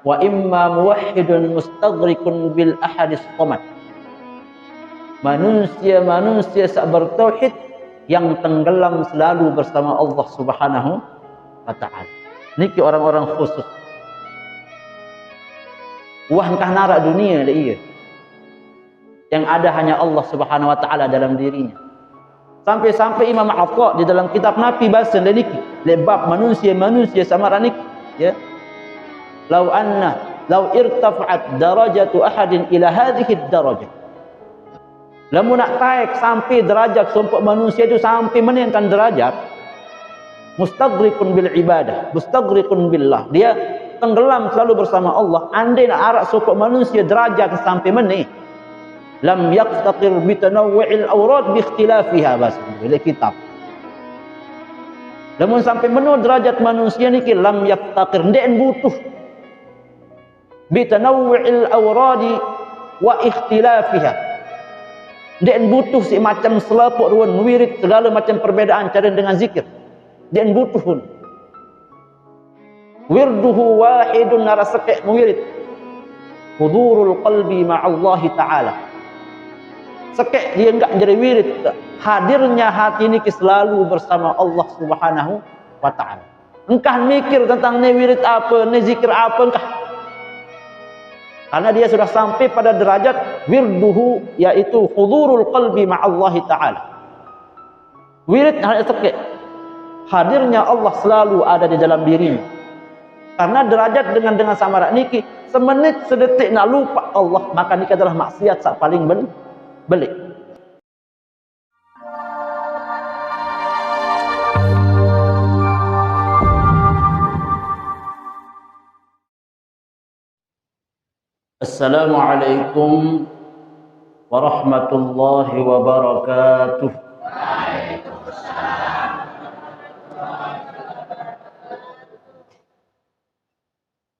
wa imma muwahhidun mustaghrikun bil ahadis samad. Manusia sak bertauhid yang tenggelam selalu bersama Allah Subhanahu wa taala. Niki orang-orang khusus. Wah entah narak dunia dah iya. Yang ada hanya Allah Subhanahu wa taala dalam dirinya. Sampai-sampai Imam Atha di dalam kitab Nabi bahasa niki, lebab manusia sama ranik, ya. Lau irtafa'at darajatu ahadin ila hadhihi darajah. Lamun nak taik sampai derajat sumpah manusia itu sampai meningkan derajat, mustaghrikun bil ibadah, mustaghrikun billah. Dia tenggelam selalu bersama Allah. Andai nak arak sumpah manusia derajat sampai meneh, lam yaqtaqir bi tanawwu'il awrad bi ikhtilafiha bas bila kitab. Lamun sampai menurut derajat manusia niki lam yaqtaqir ndek butuh bi tanawwu'il awrad wa ikhtilafiha. Ndek butuh si macam selepuk ruan wirid segala macam perbedaan cara dengan zikir. Ndek butuh pun. Wirduhu wahidun narasake wirid. Hudurul qalbi ma'allahi ta'ala. Sekek dia enggak jadi wirid, hadirnya hati ini selalu bersama Allah Subhanahu wa taala. Engkah mikir tentang ni wirid apa, ni zikir apa engkah. Karena dia sudah sampai pada derajat wirduhu, yaitu hudurul qalbi ma'allahi ta'ala. Wirid hanya sekek. Hadirnya Allah selalu ada di dalam dirinya. Karena derajat dengan samarak niki, semenit sedetik nak lupa Allah, maka niki adalah maksiat sak paling belik. Assalamualaikum warahmatullahi wabarakatuh.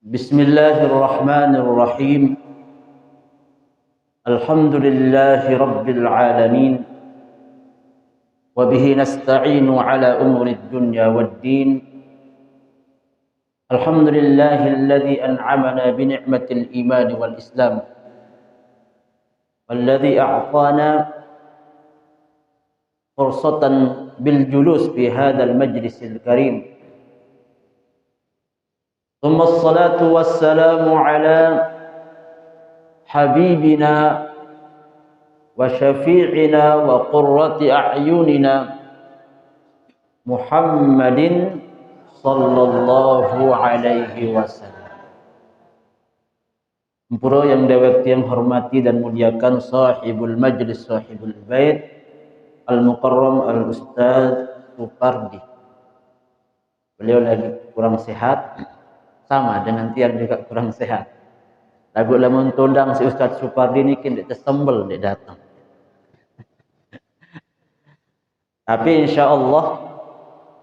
Bismillahirrahmanirrahim. Alhamdulillahi rabbil alamin. Wa bihi nasta'inu ala umuri dunya waddin. Alhamdulillahilladzi an'amana bi ni'matil iman wal islam. Walladzi a'tana fursatan bil julus fi hadzal majlisil karim. Thumma as-salatu was-salamu ala habibina wa syafi'ina wa qurrati a'yunina Muhammadin sallallahu alaihi wasallam. Empura yang dewek yang hormati dan muliakan sahibul majlis, sahibul bait, al-mukarram al-ustaz Supardi. Beliau lagi kurang sehat, sama dengan tiang juga kurang sehat. Lagu lamun tundang si Ustaz Supardi ni kin dia sembel dia datang. Tapi insyaallah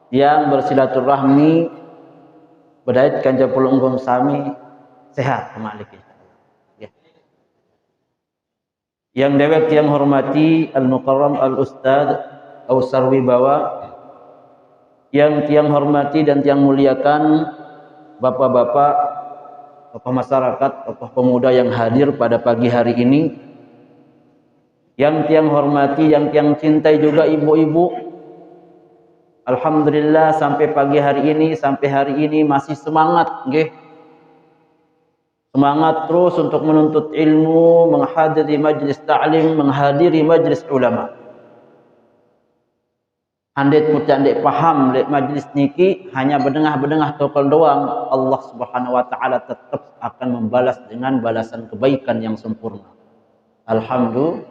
yang bersilaturahmi berdaitkan japul unggum sami sehat malik insyaallah. Ya. Yang dewek yang hormati al-mukarram al-ustaz Ausar Wibawa, yang tiang hormati dan tiang muliakan bapak-bapak, tokoh masyarakat, tokoh pemuda yang hadir pada pagi hari ini, yang tiang hormati, yang tiang cintai juga ibu-ibu. Alhamdulillah sampai pagi hari ini masih semangat, nggih. Semangat terus untuk menuntut ilmu, menghadiri majlis ta'lim, menghadiri majlis ulama. Andai kucandek paham lek majlis niki hanya berdengah-berdengah tokol doang, Allah Subhanahu wa taala tetap akan membalas dengan balasan kebaikan yang sempurna. Alhamdulillah.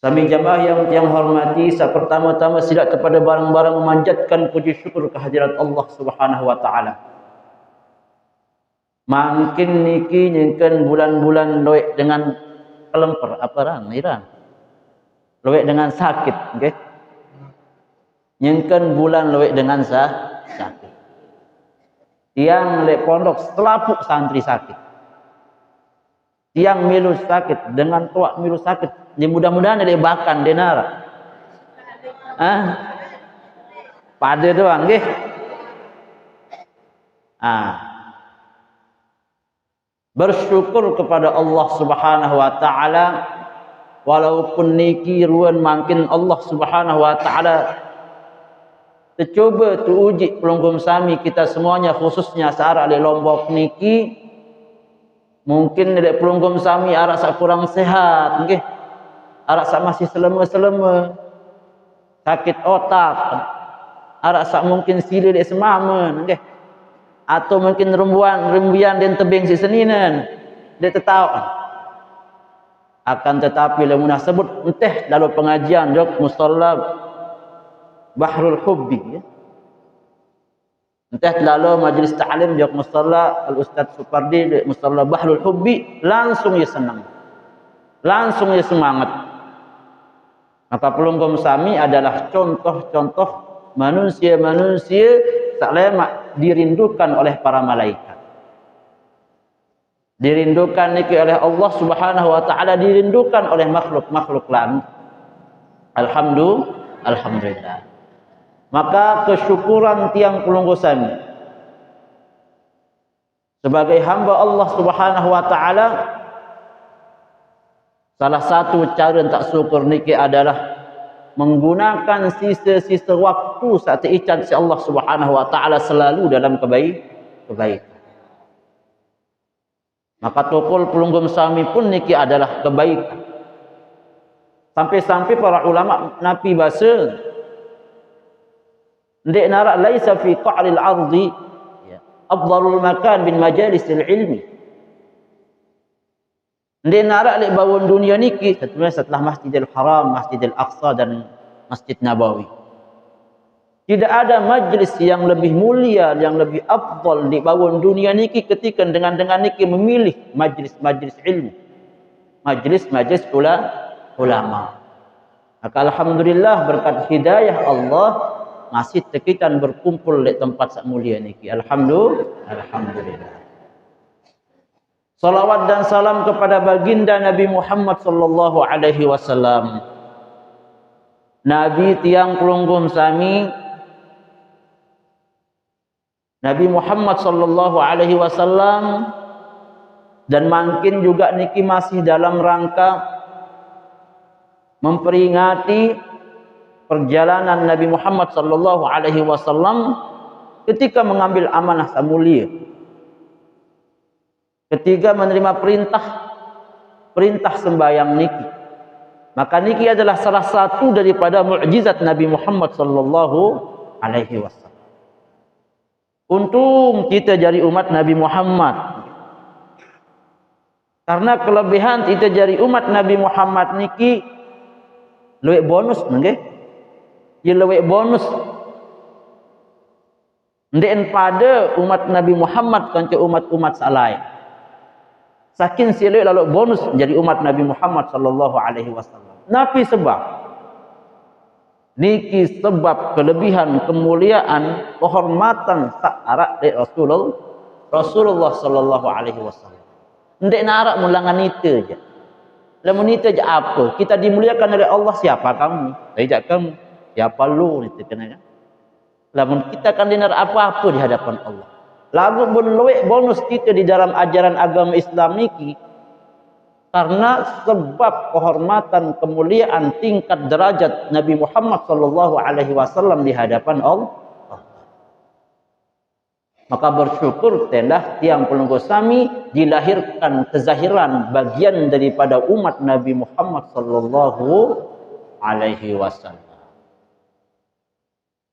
Sami jamaah yang hormati, pertama-tama sila kepada barang-barang memanjatkan puji syukur kehadirat Allah Subhanahu wa taala. Mungkin niki nyengken bulan-bulan loek dengan kelemper apa rang irang. Loek dengan sakit, nggih. Nyengken bulan loek dengan sakit. Tiang lek pondok selapuk santri sakit. Tiang milu sakit dengan tuak milu sakit. Dia mudah-mudahan dia bahkan denar. Pada doang nggih. Bersyukur kepada Allah Subhanahu wa taala walaupun niki ruan makin Allah Subhanahu wa taala tercuba tu uji pelunggum sami kita semuanya, khususnya searah di Lombok niki mungkin dari pelunggum sami arak sak kurang sehat nggih, arak sak masih selema-selema, sakit otak, arak sak mungkin sili dek semamen nggih, atau mungkin rembuan dan tebing si seninan dia tetau. Akan tetapi lamun sebut enteh dalam pengajian jok musalla Bahrul Hubbi ya. Entah lalu majlis ta'lim jok musalla al Ustaz Supardi di musalla Bahrul Hubbi, langsung ya senang, langsung ya semangat. Maka pelunggum sami adalah contoh-contoh manusia-manusia tak lemak dirindukan oleh para malaikat, dirindukan niki oleh Allah Subhanahu wa taala, dirindukan oleh makhluk-makhluk lain. Alhamdulillah. Maka kesyukuran tiang pelunggu sami sebagai hamba Allah Subhanahu wa taala, salah satu cara tak syukur niki adalah menggunakan sisa-sisa waktu saat icat si Allah Subhanahu wa taala selalu dalam kebaikan. Maka tukul pelunggum sami pun niki adalah kebaikan. Sampai-sampai para ulama napi bahasa ndik narak laisa fi qa'ril ardi afdalul makan bin majalisil ilmi. Ndik narak lek bawon dunia niki setelah Masjidil Haram, Masjidil Aqsa dan Masjid Nabawi. Tidak ada majlis yang lebih mulia, yang lebih afdal di bawon dunia niki ketika dengan niki memilih majlis ilmu, majlis ulama. Maka alhamdulillah berkat hidayah Allah masih tekitan berkumpul di tempat sak mulia niki. Alhamdulillah. Salawat dan salam kepada baginda Nabi Muhammad sallallahu alaihi wasallam. Nabi tiang pelunggum sami, Nabi Muhammad sallallahu alaihi wasallam, dan mungkin juga niki masih dalam rangka memperingati perjalanan Nabi Muhammad sallallahu alaihi wasallam ketika mengambil amanah samulia, ketika menerima perintah sembahyang niki. Maka niki adalah salah satu daripada mukjizat Nabi Muhammad sallallahu alaihi wasallam. Untung kita jadi umat Nabi Muhammad. Karena kelebihan kita jadi umat Nabi Muhammad niki luwih bonus nggih. Ya luwih bonus. Ndek pada umat Nabi Muhammad kanca umat-umat salai. Saking siluwih lalu bonus jadi umat Nabi Muhammad sallallahu alaihi wasallam. Nabi sebab niki sebab kelebihan, kemuliaan, kehormatan sa'arak dari Rasulullah sallallahu alaihi wasallam. Ndek narak mulangan itu aja. Lamun itu aja apa? Kita dimuliakan oleh Allah, siapa kamu? Tidak kamu. Siapa lu? Itu kan. Lamun kita kan dinar apa-apa di hadapan Allah. Lalu bonus kita di dalam ajaran agama Islam niki karena sebab kehormatan, kemuliaan, tingkat derajat Nabi Muhammad sallallahu alaihi wasallam di hadapan Allah. Maka bersyukur telah tiang pelunggu sami dilahirkan kezahiran bagian daripada umat Nabi Muhammad sallallahu alaihi wasallam.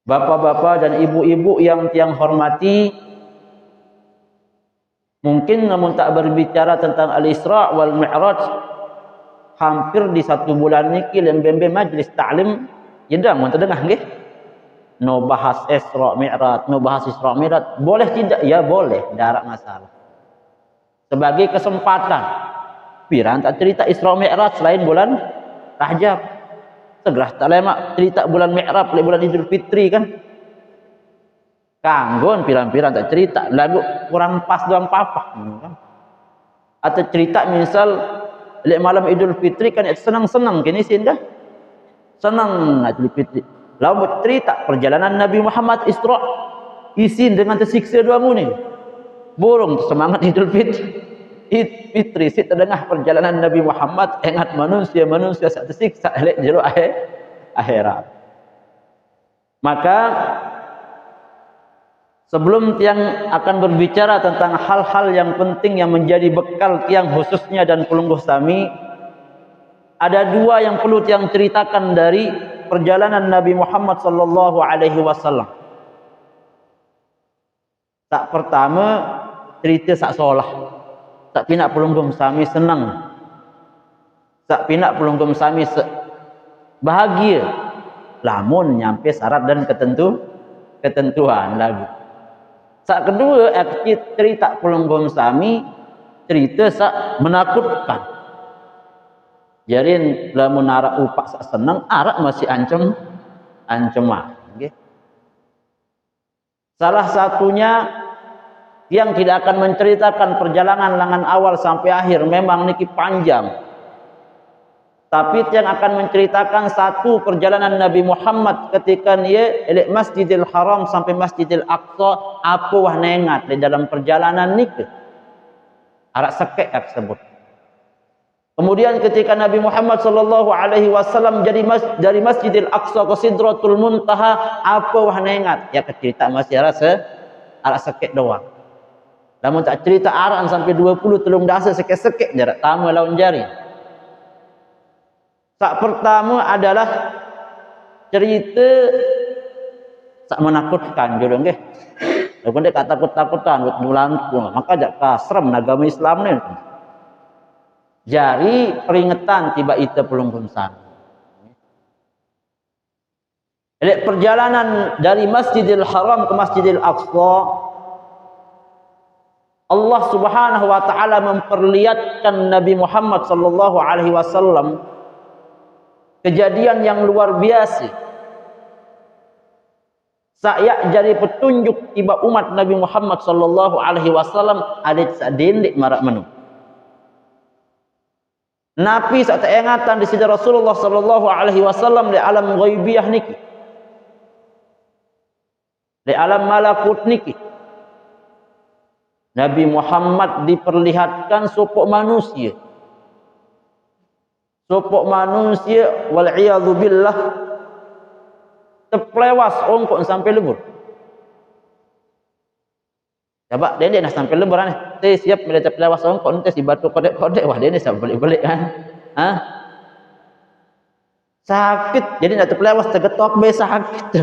Bapak-bapak dan ibu-ibu yang tiang hormati, mungkin namun tak berbicara tentang Al-Isra wal Mi'raj, hampir di 1 bulan niki lembembe majlis ta'lim yendang mun tengah nggih. No bahas Isra Mi'raj, no bahas Isra Mi'raj. Boleh tidak? Ya boleh, tidak masalah. Sebagai kesempatan. Piran tak cerita Isra Mi'raj selain bulan Rajab. Segera tak lemak cerita bulan Mi'raj, bulan Idul Fitri kan. Kanggon piran-piran tak cerita, lagu kurang pas doang papa. Atau cerita misal lek malam Idul Fitri kan senang-senang kini sindah. Senang Idul Fitri. Lalu cerita perjalanan Nabi Muhammad Isra, isin dengan tersiksa dua mu ni. burung semangat Idul Fitri si tengah perjalanan Nabi Muhammad ingat manusia sak tersiksa elek jero akhirat. Maka sebelum tiang akan berbicara tentang hal-hal yang penting yang menjadi bekal tiang khususnya dan pelungguh sami, ada dua yang perlu tiang ceritakan dari perjalanan Nabi Muhammad sallallahu alaihi wasallam. Tak pertama cerita sak solah. Tak pinak pelungguh sami senang. Tak pinak pelungguh sami bahagia. Lamun nyampe syarat dan ketentuan lagi. Sak kedua cerita pelungguh sami cerita sak menakutkan. Jadi lamun arak upak sak senang, arak masih ancaman. Okay. Salah satunya yang tidak akan menceritakan perjalanan lengan awal sampai akhir, memang niki panjang. Tapi yang akan menceritakan satu perjalanan Nabi Muhammad ketika dia dari Masjidil Haram sampai Masjidil Aqsa, apa wah nengat di dalam perjalanan niki. Arak sekek tersebut. Kemudian ketika Nabi Muhammad sallallahu alaihi wasallam dari Masjidil Aqsa ke Sidratul Muntaha, apa wah nengat? Ya cerita masih arak sekek doang. Namun tak cerita arahan sampai 20 telung dasa sekek-sekek jarak tamu lawan jari. Sak pertama adalah cerita sak menakutkan jodoh nggih. Lamun dia takut-takutan bulan maka jak kasram agama Islam ni. Jari peringatan tiba ita pelunggun sana. Perjalanan dari Masjidil Haram ke Masjidil Aqsa, Allah Subhanahu wa taala memperlihatkan Nabi Muhammad sallallahu alaihi wasallam kejadian yang luar biasa. Saya jadi petunjuk tiba umat Nabi Muhammad sallallahu alaihi wasallam ada sadendik marak menu. Nabi sak ingatan di sisi Rasulullah sallallahu alaihi wasallam di alam ghaibiyah niki. Di alam malakut niki. Nabi Muhammad diperlihatkan sopok manusia. Sopok manusia wal'iyadzu billah terpelewas ongkok sampai lebur. Coba dia nak sampai lebur ni. Saya siap bila terpelewas ongkok nanti si batu kodek-kodek wah dia ni sampai balik kan. Ha? Sakit jadi nak terpelewas tergetok be sakit.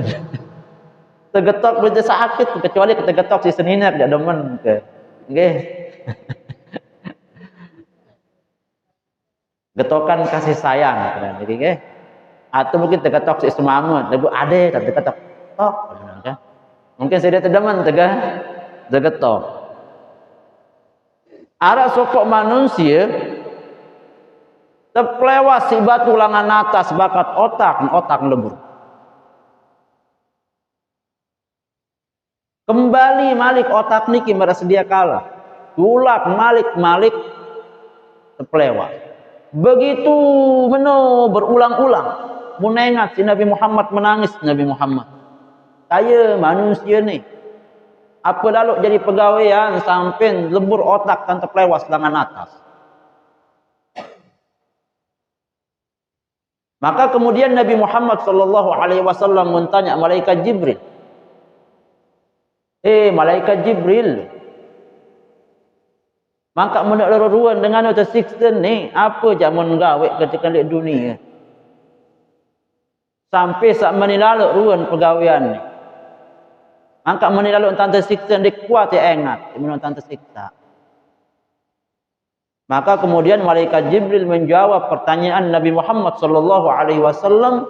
Tergetok be sakit kecuali tergetok si seninap dia demen ke. Nggih. Getokan kasih sayang kan iki nggih. Atau mungkin tergetok si semamut, lagu ade tak tergetok. Tok kan. Mungkin saya terdeman tergetok. Arak sokok manusia terpelewas si batu langan atas bakat otak lebur. Kembali malik otak niki sedia kala. Tulak malik terpelewas. Begitu berulang-ulang. Menengat si Nabi Muhammad menangis Nabi Muhammad. Saya manusia ni. Apa lalu jadi pegawaian sampai lebur otak dan terpelewas lengan atas. Maka kemudian Nabi Muhammad sallallahu alaihi wasallam mentanya malaikat Jibril. Malaikat Jibril. Maka mendak laruan dengan tersiksa ni, apa jamun gawe ketika di dunia. Sampai sak menilalu ruan pegawaian ni. Maka menilalu tentang tersiksa dia kuat ya ingat, dia tentang tersiksa. Maka kemudian malaikat Jibril menjawab pertanyaan Nabi Muhammad sallallahu alaihi wasallam,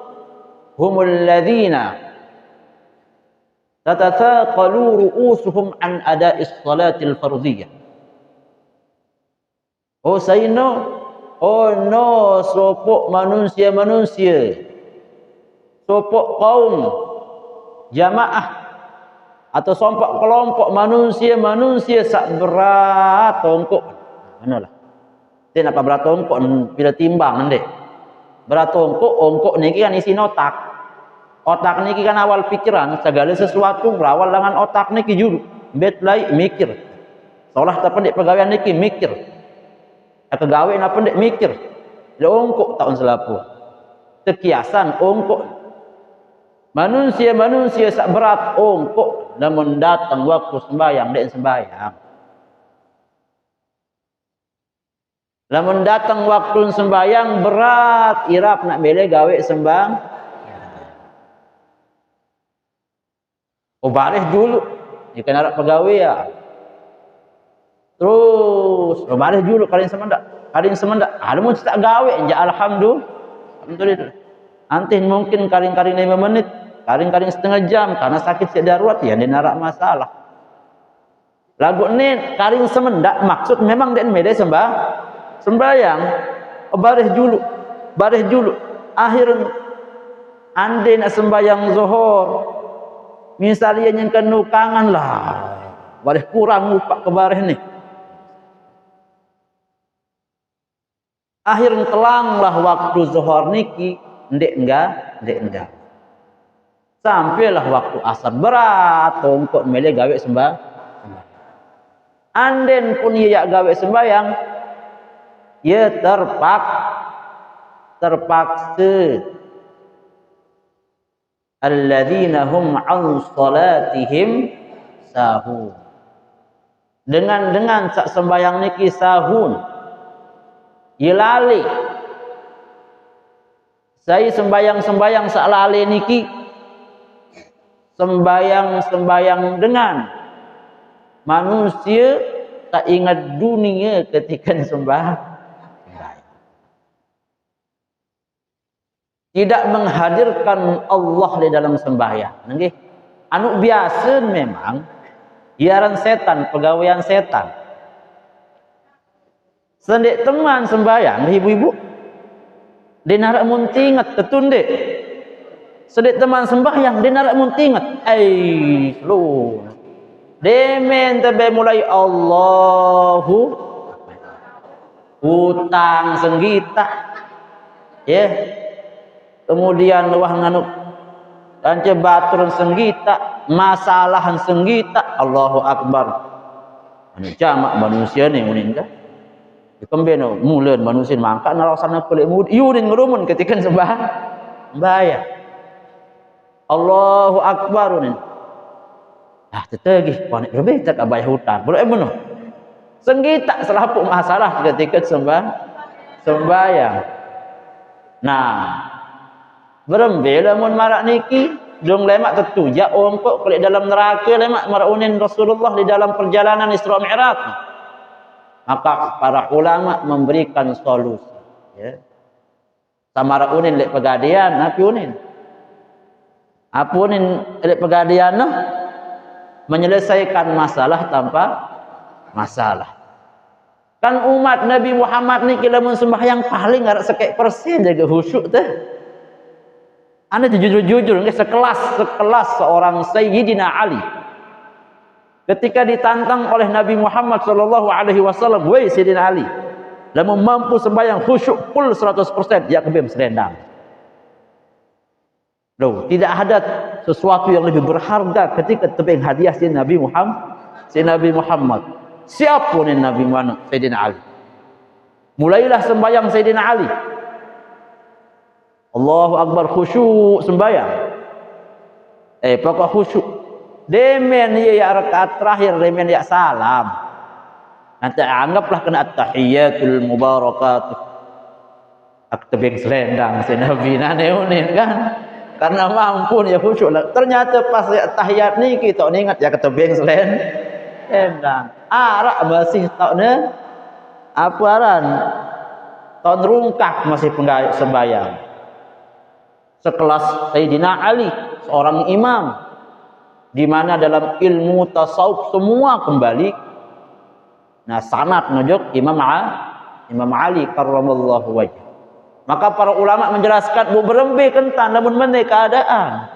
humul ladzina tatathaqalu ru'usuhum an ada'is salatil fardhiyah. Oh sayno, oh no, sopok manusia, sopok kaum jamaah atau sompok kelompok manusia sak berat tongkok. Manalah. Dia apa berat tongkok bila timbang ndek. Berat ongkok niki kan isi otak. Otak niki kan awal pikiran, segala sesuatu berawal dengan otak niki juru. Bet lai mikir. Seolah tak pendek pegawai niki mikir. Kegawe nak pendek mikir. Dia ongkok tahun selapu. Terkiasan ongkok. Manusia sak berat ongkok namun datang waktu sembahyang dek sembahyang. Namun datang waktu sembahyang berat irap nak bele gawe sembang. Oh baris dulu. Jika nak pegawai ya. Terus baris dulu kalian semendak. Ada mau tak gawe ja alhamdulillah. Nanti mungkin karing-karing 5 menit, karing-karing setengah jam karena sakit siap darurat ya dia narak masalah. Lagu ni karing semendak maksud memang dia mede sembahyang. Baris dulu. Akhir ande nak sembahyang zuhur. Misalnya yang kenukangan lah. Baris kurang upak ke baris ni. Akhir telanglah waktu zuhur niki ndek enggak. Sampailah waktu asar berat untuk mele gawe sembahyang. Anden pun ia gawe sembahyang, ia terpaksa. Alladzina hum an salatihim sahun. Dengan sak sembahyang niki sahun. Ia lali. Saya sembahyang sak lali niki. Sembahyang dengan manusia tak ingat dunia ketika sembahyang. Tidak menghadirkan Allah di dalam sembahyang. Nggih. Anu biasa memang biaran setan, pegawaian setan. Sendek teman sembahyang ibu-ibu. Dia narak muntingat tetundek. Sendek teman sembahyang dia narak muntingat. Slow. Demen tebe mulai Allahu hutang senggita. Ya. Kemudian wah nganuk kance baturan senggita, masalahan senggita. Allahu akbar. Anu jamak manusia ni unin ka. Kembeno mulen manusia mangka narasana pelik mud yurin ngerumun ketika sembahyang. Allahu akbar unin. Tetegi panik lebih tak abay hutan. Boleh benar. Senggita selapuk masalah ketika sembahyang. Nah, berembela mun marak niki dong lemak tertujak ongkok kelik dalam neraka lemak marunin Rasulullah di dalam perjalanan Isra Mi'raj. Maka para ulama memberikan solusi, ya. Samara unin lek pegadian, api unin. Apa unin lek pegadian noh? Menyelesaikan masalah tanpa masalah. Kan umat Nabi Muhammad ni kila mun sembahyang paling ngarak sekek persen jaga khusyuk teh. Anda jujur-jujur sekelas seorang Sayyidina Ali. Ketika ditantang oleh Nabi Muhammad sallallahu alaihi wasallam, "Wei Sayyidina Ali, lamun mampu sembahyang khusyuk full 100%, ya kebem selendang." Loh, tidak ada sesuatu yang lebih berharga ketika tebing hadiah si Nabi Muhammad. Siapapun yang Nabi Muhammad, Sayyidina Ali. Mulailah sembahyang Sayyidina Ali. Allahu akbar khusyuk sembahyang. Pokok khusyuk. Demen ya rakaat terakhir demen ya salam. Nanti anggaplah kena at-tahiyatul mubarakatuh. Tebing selendang si Nabi naneunin kan. Karena mampu ya khusyuk lah. Ternyata pas ya tahiyat ni kita ingat ya ketebing selendang. Arak masih takne apa aran? Tahun rungkak masih penggayat sembahyang. Sekelas Sayyidina Ali, seorang imam di mana dalam ilmu tasawuf semua kembali. Nah, sanad nujuk Imam Ali karramallahu wajh. Maka para ulama menjelaskan berembe kentan namun mana keadaan.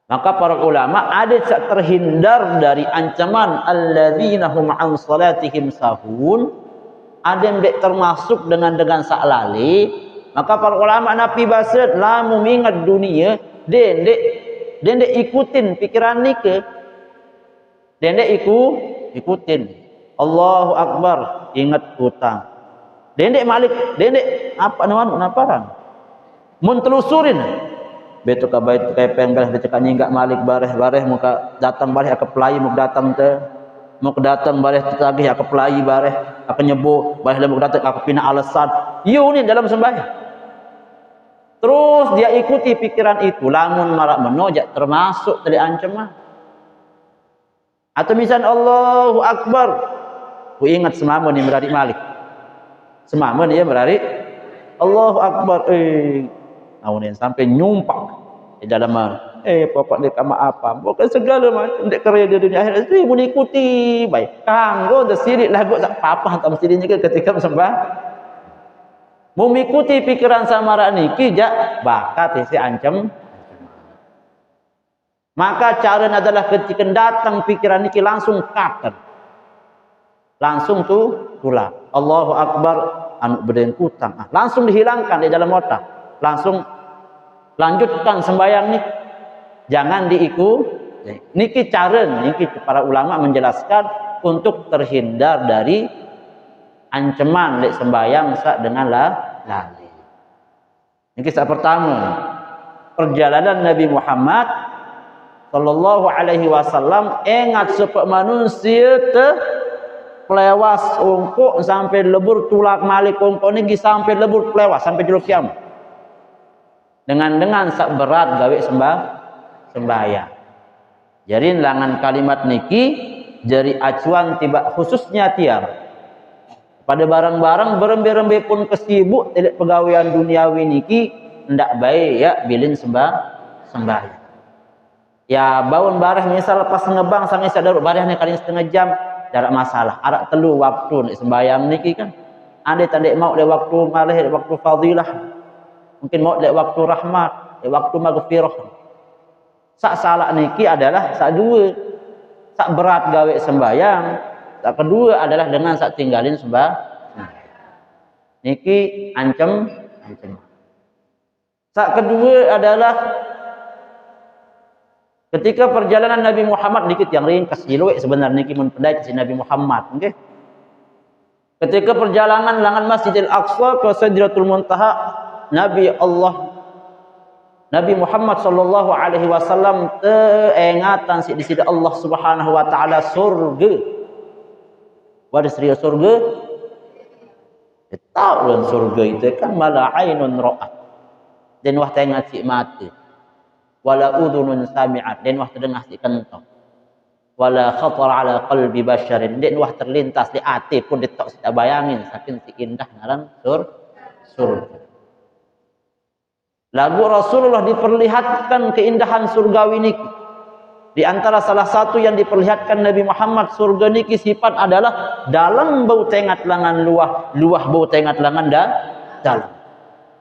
Maka para ulama ada tak terhindar dari ancaman alladzina hum an salatihim sahun, ada yang termasuk dengan saklali. Maka para ulama napi basir lamu mengingat dunia dendek ikutin pikiran ni ke dendek ikutin. Allahu Akbar, ingat hutang. Dendek Malik, dendek apa namanya naparan. Mun telusurin. Betul ka baik kepeng belah becak nyinggak Malik bareh muka datang bareh ke pelai muka datang teh. Muka datang bareh tagih ke pelai bareh akan nyebo bareh muka datang ke pina alasan. Yu ni dalam sembahyang. Terus dia ikuti pikiran itu, lamun marak menojak termasuk tadi ancaman. Atau misal Allahu Akbar, ku ingat semama ni berari Malik. Semama dia berari Allahu Akbar, awalnya sampai nyumpak di dalam pokok dek ama apa, pokok segala macam dek kerja di dunia akhirat itu mengikuti baik. Kanggo dah sirik lagu tak apa tak mesti juga ketika sembah. Mengikuti pikiran samara niki jak bakat isi ancam. Maka cara adalah ketika datang pikiran niki langsung katen. Langsung tulah. Allahu Akbar anu beden utang. Langsung dihilangkan di dalam otak. Langsung lanjutkan sembahyang ni. Jangan diikuti. Niki cara niki para ulama menjelaskan untuk terhindar dari ancaman lek sembahyang sak dengan lali. Ini kisah pertama. Perjalanan Nabi Muhammad sallallahu alaihi wasallam ingat supaya manusia pelewas ungkuk sampai lebur tulak Malik ungkuk ni sampai lebur pelewas sampai juluh kiamat. Dengan sak berat gawe sembahyang. Jadi langan kalimat niki jari acuan tiba khususnya tiang. Pada barang-barang berembe-rembe pun kesibuk tidak pegawaian duniawi niki ndak baik ya bilin sembahyang. Ya baun bareh misal pas ngebang sange sadar bareh ni kali setengah jam jarak masalah. Arak telu waktu nek sembahyang niki kan. Ade tandek mau le waktu malih le waktu fadilah. Mungkin mau le waktu rahmat, le waktu maghfirah. Sak salah niki adalah sak dua. Sak berat gawe sembahyang. Sak kedua adalah dengan sak tinggalin sembahyang. Niki ancam. Sak kedua adalah ketika perjalanan Nabi Muhammad dikit yang ringkas jiluik sebenarnya niki mun pendai si Nabi Muhammad, okay? Ketika perjalanan langan Masjidil Aqsa ke Sidratul Muntaha, Nabi Muhammad sallallahu alaihi wasallam teengatan di sisi Allah Subhanahu wa taala surga. Pada serius surga, tahu kan surga itu kan mala ainun ra'at, dan wah tengah si mati, wala udunun sami'at, dan wah terdengar si kentong, wala khatar ala qalbi basyarin, dan wah terlintas di hati pun ditok kita bayangin, saking si indah ngaran surga. Lagu Rasulullah diperlihatkan keindahan surgawi niki. Di antara salah satu yang diperlihatkan Nabi Muhammad surga niki sifat adalah dalam bau tengat langan luah bau tengat langan dalam.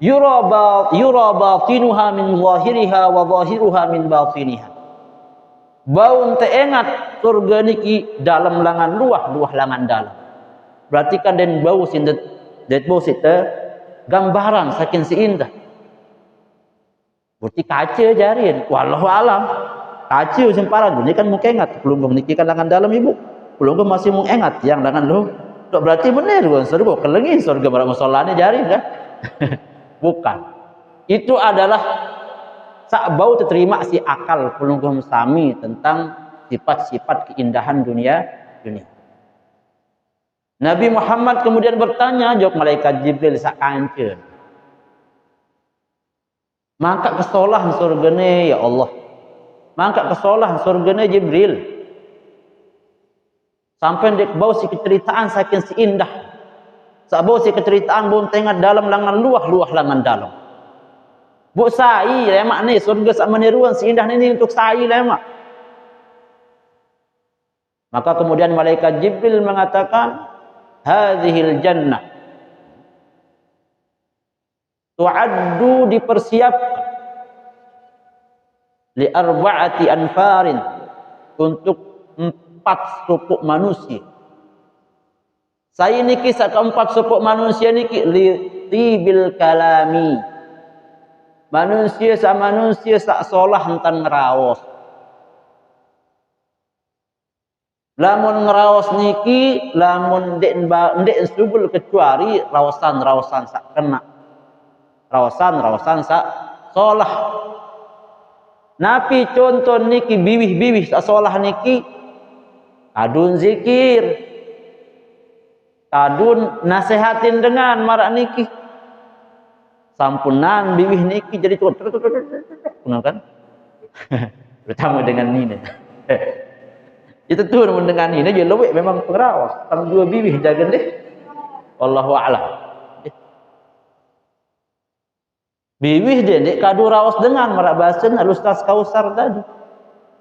Yura batinuha min zahiriha wa zahiruha min batiniha. Bau teengat surga niki dalam langan luah langan dalam. Berarti kan den bau sindet bau sita gambaran saking si indah. Berarti kaca jarin wallahu alam. Kaca sempara ini kan mungkin ingat belum niki kan langan dalam ibu belum masih mengingat yang langan lu berarti benar kan surga kelengin surga barang musolane jari kan bukan itu adalah sak bau terima si akal pelungguh sami tentang sifat-sifat keindahan dunia. Nabi Muhammad kemudian bertanya jawab malaikat Jibril sak kanceun maka kesolah surga ne ya Allah. Maka kesolah surganya Jibril sampai dek bau si keceritaan saking si indah sak bau si keceritaan bau tengah dalam langan luah langan dalam bu sai lemak ni surga sak meniruan si indah ni untuk sai lemak. Maka kemudian malaikat Jibril mengatakan hadhil jannah tu'addu dipersiapkan li arba'ati anfarin untuk 4 supuk manusia. Saya niki sak 4 supuk manusia niki li tibil kalami. Manusia sak solah entan ngeraos. Lamun ngeraos niki lamun ndek subul kecuali raosan sak kena. Raosan sak solah. Napi contoh niki biwih sak solah niki kadun zikir. Kadun nasehatin dengan marak niki. Sampunan biwih niki jadi contoh kan? Bertemu dengan ini. Itu tuh dengan ini je lewek memang pengerawas. Tang dua biwih jaga deh. Wallahu a'lam. Biwih dendek kadu raos dengan marak bahasan Ustaz Kausar tadi.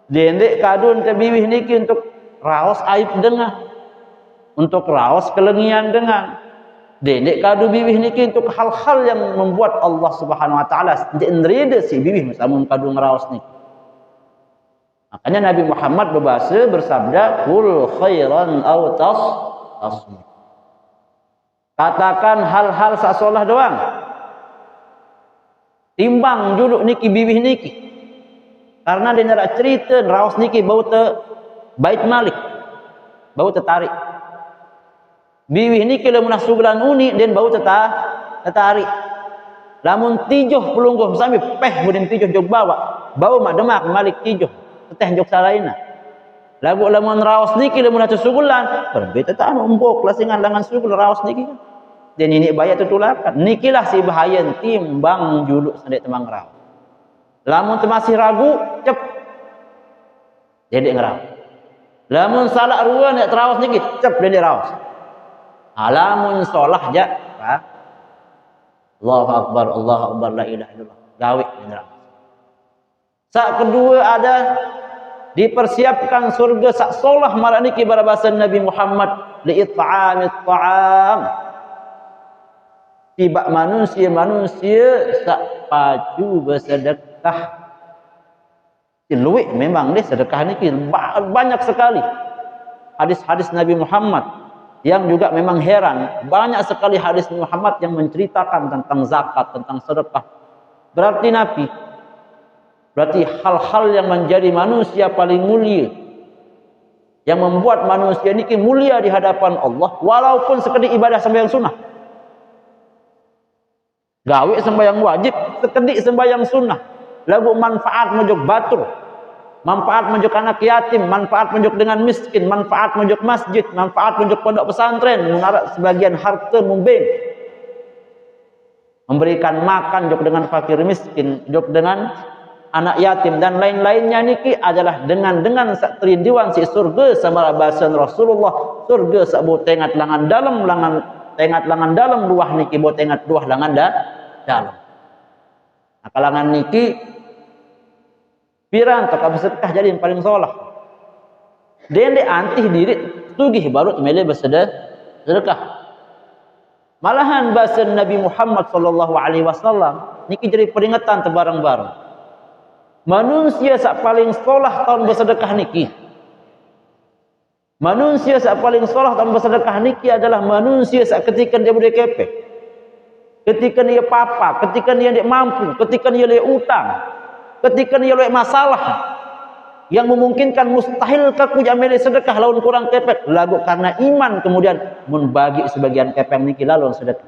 Dendek kadu ente biwih niki untuk raos aib dengan. Untuk raos kelengian dengan. Dendek kadu biwih niki untuk hal-hal yang membuat Allah Subhanahu wa taala nrede si biwih samun kadu ngeraos niki. Makanya Nabi Muhammad bersabda, "Kul khairan aw tasmut." Katakan hal-hal sasolah doang. Timbang juluk niki biwih niki. Karena dia nak cerita raos niki bau te bait malik. Bau tertarik. Biwih niki lamun sugulan uni dan bau tertarik. Lamun tijuh pelungguh sampai peh mudin tijuh jog bawa. Bau mak demak malik tijuh. Teh jok salaina. Lagu lamun raos niki lamun atu sugulan, berbeda ta anu empuk lasingan dengan sugul raos niki. Dan ini bahaya tutulakan. Nikilah si bahaya timbang juluk sendek temang raos. Lamun masih ragu, cep. Jadi ngeraos. Lamun salah ruan nek raos niki, cep dan raos. Alamun solah ja, Allahu akbar la ilaha illallah. Gawe ngeraos. Sak kedua ada dipersiapkan surga sak solah marak niki bahasa Nabi Muhammad li it'amit ta'am. Tiba manusia sak pacu bersedekah. Luwih memang deh sedekah niki banyak sekali. Hadis-hadis Nabi Muhammad yang juga memang heran, banyak sekali hadis Muhammad yang menceritakan tentang zakat, tentang sedekah. Berarti hal-hal yang menjadi manusia paling mulia, yang membuat manusia ini mulia di hadapan Allah, walaupun sekedar ibadah sembahyang sunnah. Gawe sembahyang wajib, sekedar sembahyang sunnah. Lagu manfaat menjuk batur, manfaat menjuk anak yatim, manfaat menjuk dengan miskin, manfaat menjuk masjid, manfaat menjuk pondok pesantren, menarik sebagian harta mumbing, memberikan makan juk dengan fakir miskin, juk dengan anak yatim dan lain-lainnya niki adalah dengan terindiwan si surga sama bahasa Rasulullah, surga sabu tengat langan dalam luah niki bo tengat luah langan dalam. Nah, kalangan niki pirang tak bersedekah jadi yang paling solah. Dende antih diri sugih baru mele bersedekah. Malahan bahasa Nabi Muhammad sallallahu alaihi wasallam niki jadi peringatan tebarang-barang. Manusia sak paling solah tahun bersedekah niki. Manusia sak paling solah tahun bersedekah niki adalah manusia sak ketika dia boleh kepek. Ketika dia papa, ketika dia mampu, ketika dia utang, ketika dia masalah yang memungkinkan mustahil kaku jamele sedekah lawan kurang kepek. Lagu karena iman kemudian membagi sebagian kepek niki lawan sedekah.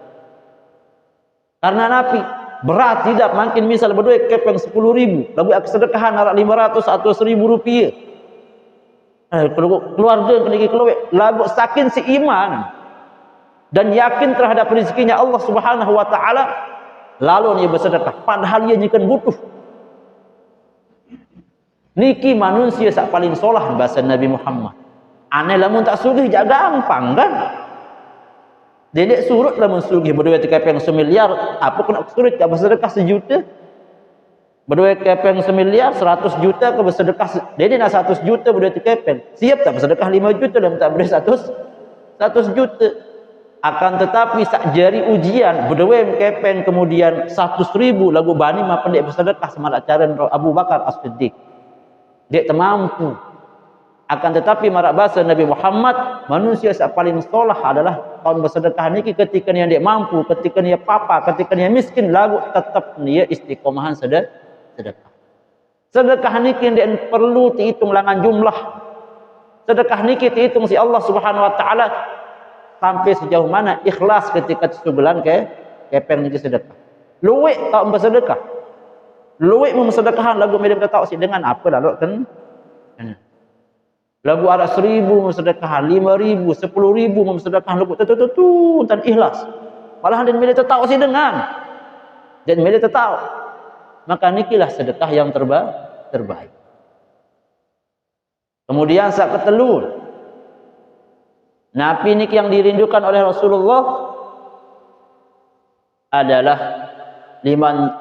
Karena Nabi berat tidak makin misal berdua kepeng 10.000 lagu sedekahan arak 500 atau 1.000 rupiah keluarga niki keluar lagu sakin si iman dan yakin terhadap rezekinya Allah Subhanahu wa taala lalu dia bersedekah padahal dia nyikan butuh niki manusia sak paling solah bahasa Nabi Muhammad. Aneh lamun tak sugih jak gampang kan. Dedek surut lamun sugih berdua kepeng 1 miliar, apa kena surut tak bersedekah 1 juta. Berdua kepeng 1 miliar 100 juta ke bersedekah. Dedek nak 100 juta berdua kepeng. Siap tak bersedekah 5 juta dan tak beri 100 juta. Akan tetapi sak jari ujian berdua kepeng kemudian 100.000 lagu bani mah pendek bersedekah sama cara Abu Bakar As-Siddiq. Dia termampu. Akan tetapi marak bahasa Nabi Muhammad manusia yang paling solah adalah tahun bersedekah niki ketika dia mampu, ketika dia papa, ketika dia miskin lagu tetap dia istiqomahan sedekah. Sedekah niki dia perlu dihitung langan jumlah. Sedekah niki dihitung si Allah Subhanahu wa taala sampai sejauh mana ikhlas ketika sebulan ke kepeng niki sedekah. Luwek tak bersedekah. Luwek memsedekahan lagu media tahu si dengan apa lalu kan. Lagu ada 1.000 memsedekahan, 5.000, 10.000 memsedekahan lagu tu dan ikhlas. Malahan dan media tahu si dengan. Dan media tahu. Maka nikilah sedekah yang terbaik. Kemudian saat ketelur, napi niki yang dirindukan oleh Rasulullah adalah liman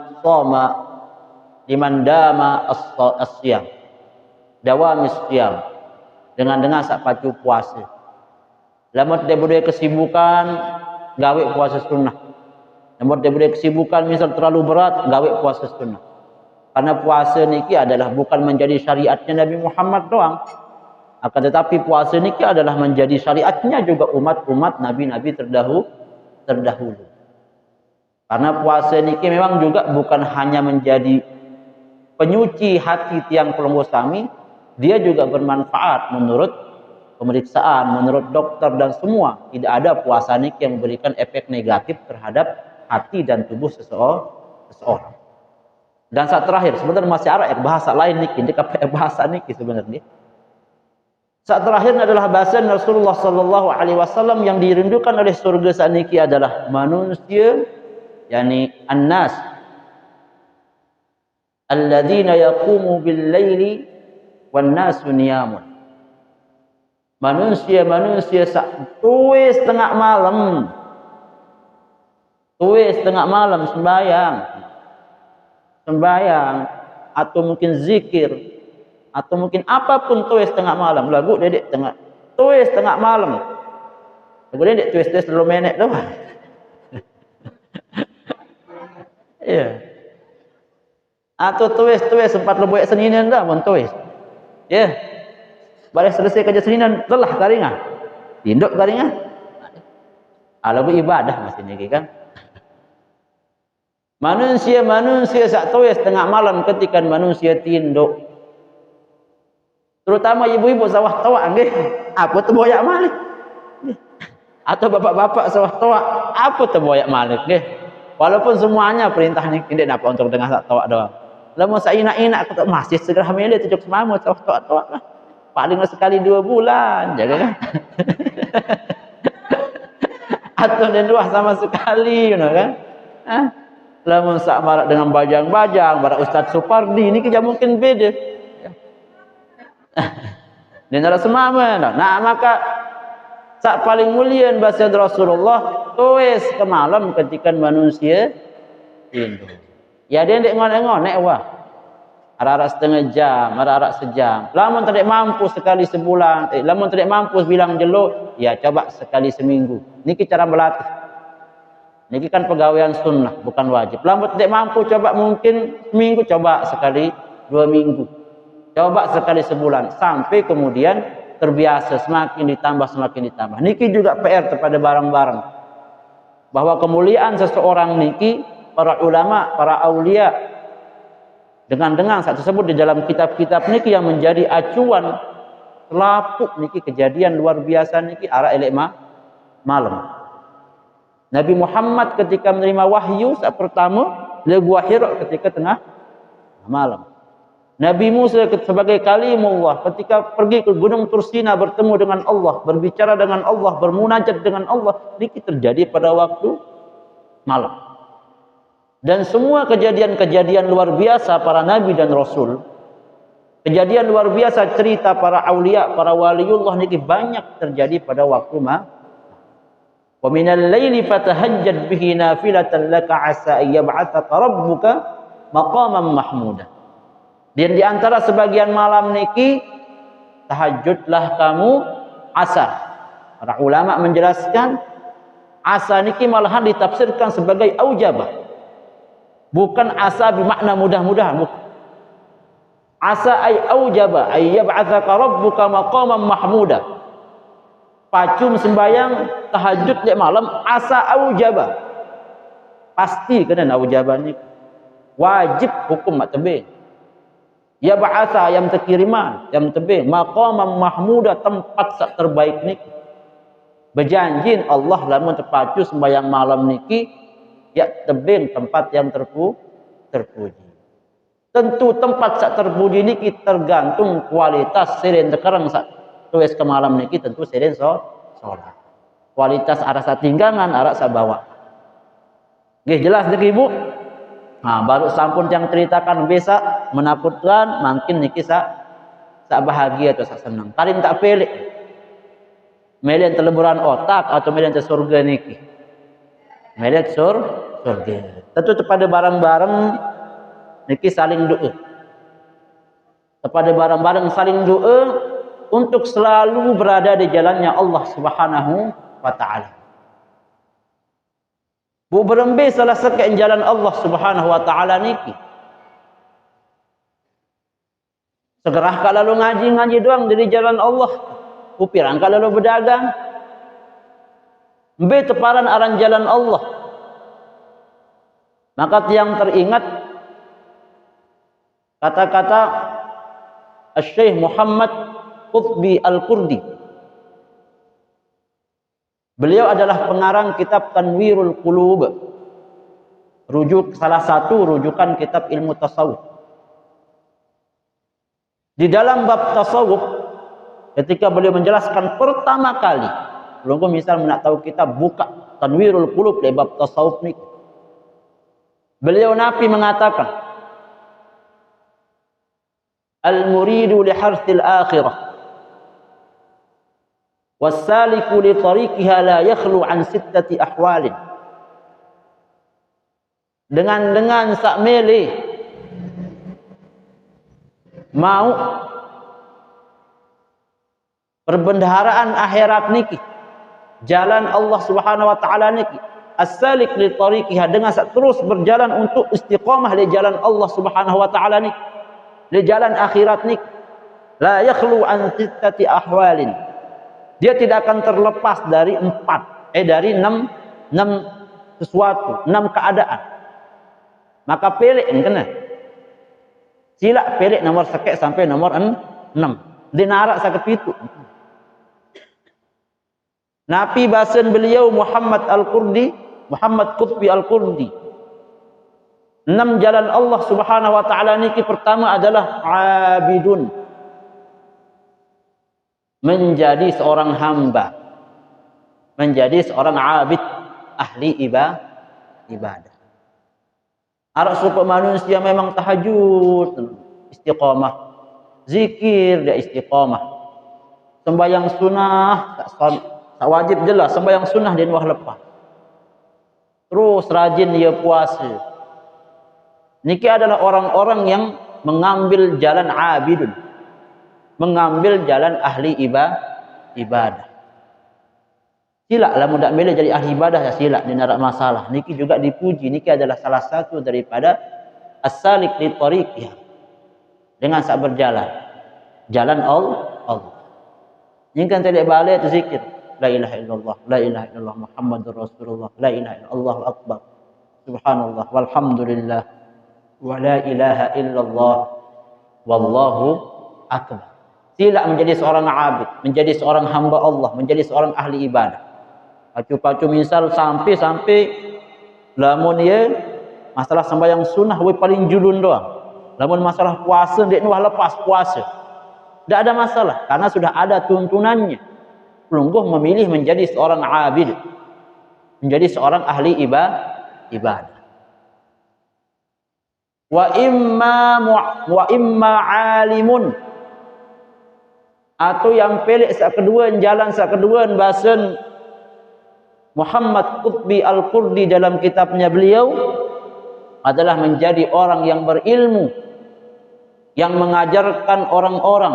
dama as-siyam, dawamis siyam, dengan sak pacu puasa. Lamun dia budaya kesibukan gawe puasa sunnah. Lamun dia budaya kesibukan misal terlalu berat gawe puasa sunnah. Karena puasa niki adalah bukan menjadi syariatnya Nabi Muhammad doang, akan tetapi puasa niki adalah menjadi syariatnya juga umat-umat nabi-nabi terdahulu. Karena puasa niki memang juga bukan hanya menjadi penyuci hati tiang pelonggo sami, dia juga bermanfaat menurut pemeriksaan, menurut dokter dan semua. Tidak ada puasa niki yang memberikan efek negatif terhadap hati dan tubuh seseorang. Dan saat terakhir, sebenarnya masih ada bahasa lain niki, ini bahasa niki sebenarnya. Saat terakhir adalah bahasa Rasulullah sallallahu alaihi wasallam yang dirindukan oleh surga saat niki adalah manusia, yakni an-nas alladzina yaqumu bil-laili wan-nasu niyamun. Manusia sak tuis tengah malam. Tuis tengah malam sembahyang atau mungkin zikir atau mungkin apapun tuis tengah malam. Lagu dedek tuis tengah malam. Lagu dedek tuis belum menek dah. Ya. Atau tuis sempat lebuek seninan dah pun tuis. Ya. Baris selesai kerja seninan telah taringah. Tinduk taringah. Lagu ibadah masih ni kan. Manusia sak tuis tengah malam ketika manusia tinduk. Terutama ibu-ibu sawah toa nggih. Apa tu boyak malik? Atau bapak-bapak sawah toa, apa tu boyak malik nggih? Walaupun semuanya perintah ni tidak dapat untuk dengar sak toa doang. Lamun saya inak aku tak masih segera milih tujuk semama sawah toa lah. Paling sekali 2 bulan, jaga kan? Atau dan dua sama sekali, you know, kan? Lamun sak marak dengan bajang-bajang, barak Ustaz Supardi, ini kerja mungkin beda. Dia nak semama. Nah, maka sak paling mulia bahasa Rasulullah tuis ke malam ketika manusia tidur. Ya dia ndek ngonek-ngonek wah. Ara-ara setengah jam, ara-ara sejam. Lamun tidak mampu sekali sebulan, lamun tidak mampu bilang jeluk, ya coba sekali seminggu. Niki cara berlatih. Niki kan pegawaian sunnah, bukan wajib. Lamun tidak mampu coba mungkin seminggu, coba sekali 2 minggu. Coba sekali sebulan sampai kemudian terbiasa, semakin ditambah. Niki juga PR kepada barang-barang. Bahwa kemuliaan seseorang niki para ulama, para aulia dengan saat tersebut di dalam kitab-kitab niki yang menjadi acuan selapuk niki kejadian luar biasa niki arah elek malam. Nabi Muhammad ketika menerima wahyu saat pertama di Gua Hira ketika tengah malam. Nabi Musa sebagai kalimullah ketika pergi ke Gunung Tursina bertemu dengan Allah, berbicara dengan Allah, bermunajat dengan Allah, niki terjadi pada waktu malam. Dan semua kejadian-kejadian luar biasa para nabi dan rasul, kejadian luar biasa cerita para aulia, para waliullah niki banyak terjadi pada waktu malam. Wa minal laili fatahajjad bihi nafilatan laka asa ayyab'atsaka rabbuka maqaman mahmuda. Dan di antara sebagian malam niki tahajudlah kamu asa. Para ulama menjelaskan asa niki malahan ditafsirkan sebagai aujabah. Bukan asa bermakna mudah-mudahan. Asa ay aujaba ay yab'atsaka rabbuka maqaman mahmuda. Pacum sembayang tahajud di malam asa aujaba. Pasti kena aujaba ni. Wajib hukum mak tebe. Ya ba'atha yang terkiriman, yang tebing, maqamam mahmuda tempat sak terbaik niki. Berjanji Allah lamun terpacu sembahyang malam niki ya tebing tempat yang terpuji. Tentu tempat sak terpuji niki tergantung kualitas seren tekereng sak tuwes ke malam niki tentu seren salat. Kualitas arah sak tinggangan, arah sak bawa. Nggih jelas niki Ibu? Nah, baru sampun yang ceritakan bisa menakutkan, makin niki sak bahagia atau sak senang. Karin tak pelik. Melihat teleburan otak atau melihat surga niki. Melihat surga. Tentu kepada barang-barang niki saling doa. Kepada barang-barang saling doa untuk selalu berada di jalannya Allah Subhanahu wa taala. Bu berembe salah sekian jalan Allah Subhanahu wa taala niki. Segerah kalau ngaji doang dari jalan Allah. Bu pirang kalau berdagang. Mbe teparan aran jalan Allah. Maka yang teringat kata-kata Syekh Muhammad Qutbi Al-Qurdi. Beliau adalah pengarang kitab Tanwirul Qulub. Salah satu rujukan kitab ilmu tasawuf. Di dalam bab tasawuf, ketika beliau menjelaskan pertama kali, belum misal nak tahu kita buka Tanwirul Qulub di bab tasawuf ni. Beliau Nabi mengatakan, Al-muridu li harthil akhirah was-saliku li tariqiha la yakhlu an sittati ahwalin. Dengan sak mele mau perbendaharaan akhirat niki, jalan Allah Subhanahu wa taala niki, as-salik li tariqiha, dengan sak terus berjalan untuk istiqamah di jalan Allah Subhanahu wa taala niki, di jalan akhirat niki, la yakhlu an sittati ahwalin. Dia tidak akan terlepas dari dari enam sesuatu, 6 keadaan. Maka pilih kena. Sila pilih nomor sekek sampai nomor 6. Dinarak sakit pitu. Nabi bahasan beliau Muhammad Qutbi Al-Qurdi. 6 jalan Allah Subhanahu wa taala niki, pertama adalah abidun. Menjadi seorang hamba, menjadi seorang abid, ahli ibadah. Arak supaya manusia memang tahajud, istiqamah, zikir dia istiqamah, sembahyang sunnah tak wajib jelas, sembahyang sunnah dia wah lepas, terus rajin dia puasa. Niki adalah orang-orang yang mengambil jalan abidun, mengambil jalan ahli ibadah. Sila lah mudah milih jadi ahli ibadah ya sila, ni narak masalah. Niki juga dipuji, niki adalah salah satu daripada as-salik li tariqih, dengan sak berjalan jalan Allah. Ini kan tidak balik tu zikir, la ilaha illallah, la ilaha illallah Muhammadur Rasulullah, la ilaha illallah, Allahu akbar, subhanallah, walhamdulillah, wa la ilaha illallah, wallahu akbar. Sila menjadi seorang abid, menjadi seorang hamba Allah, menjadi seorang ahli ibadah. Pacu-pacu misal sampai lamun dia masalah sembahyang sunnah we paling julun doang. Lamun masalah puasa dia wah lepas puasa. Tidak ada masalah karena sudah ada tuntunannya. Pelungguh memilih menjadi seorang abid, menjadi seorang ahli ibadah. Wa imma alimun, atau yang pelik sak kedua jalan sak kedua bahasan Muhammad Qutbi Al-Qurdi dalam kitabnya beliau adalah menjadi orang yang berilmu, yang mengajarkan orang-orang,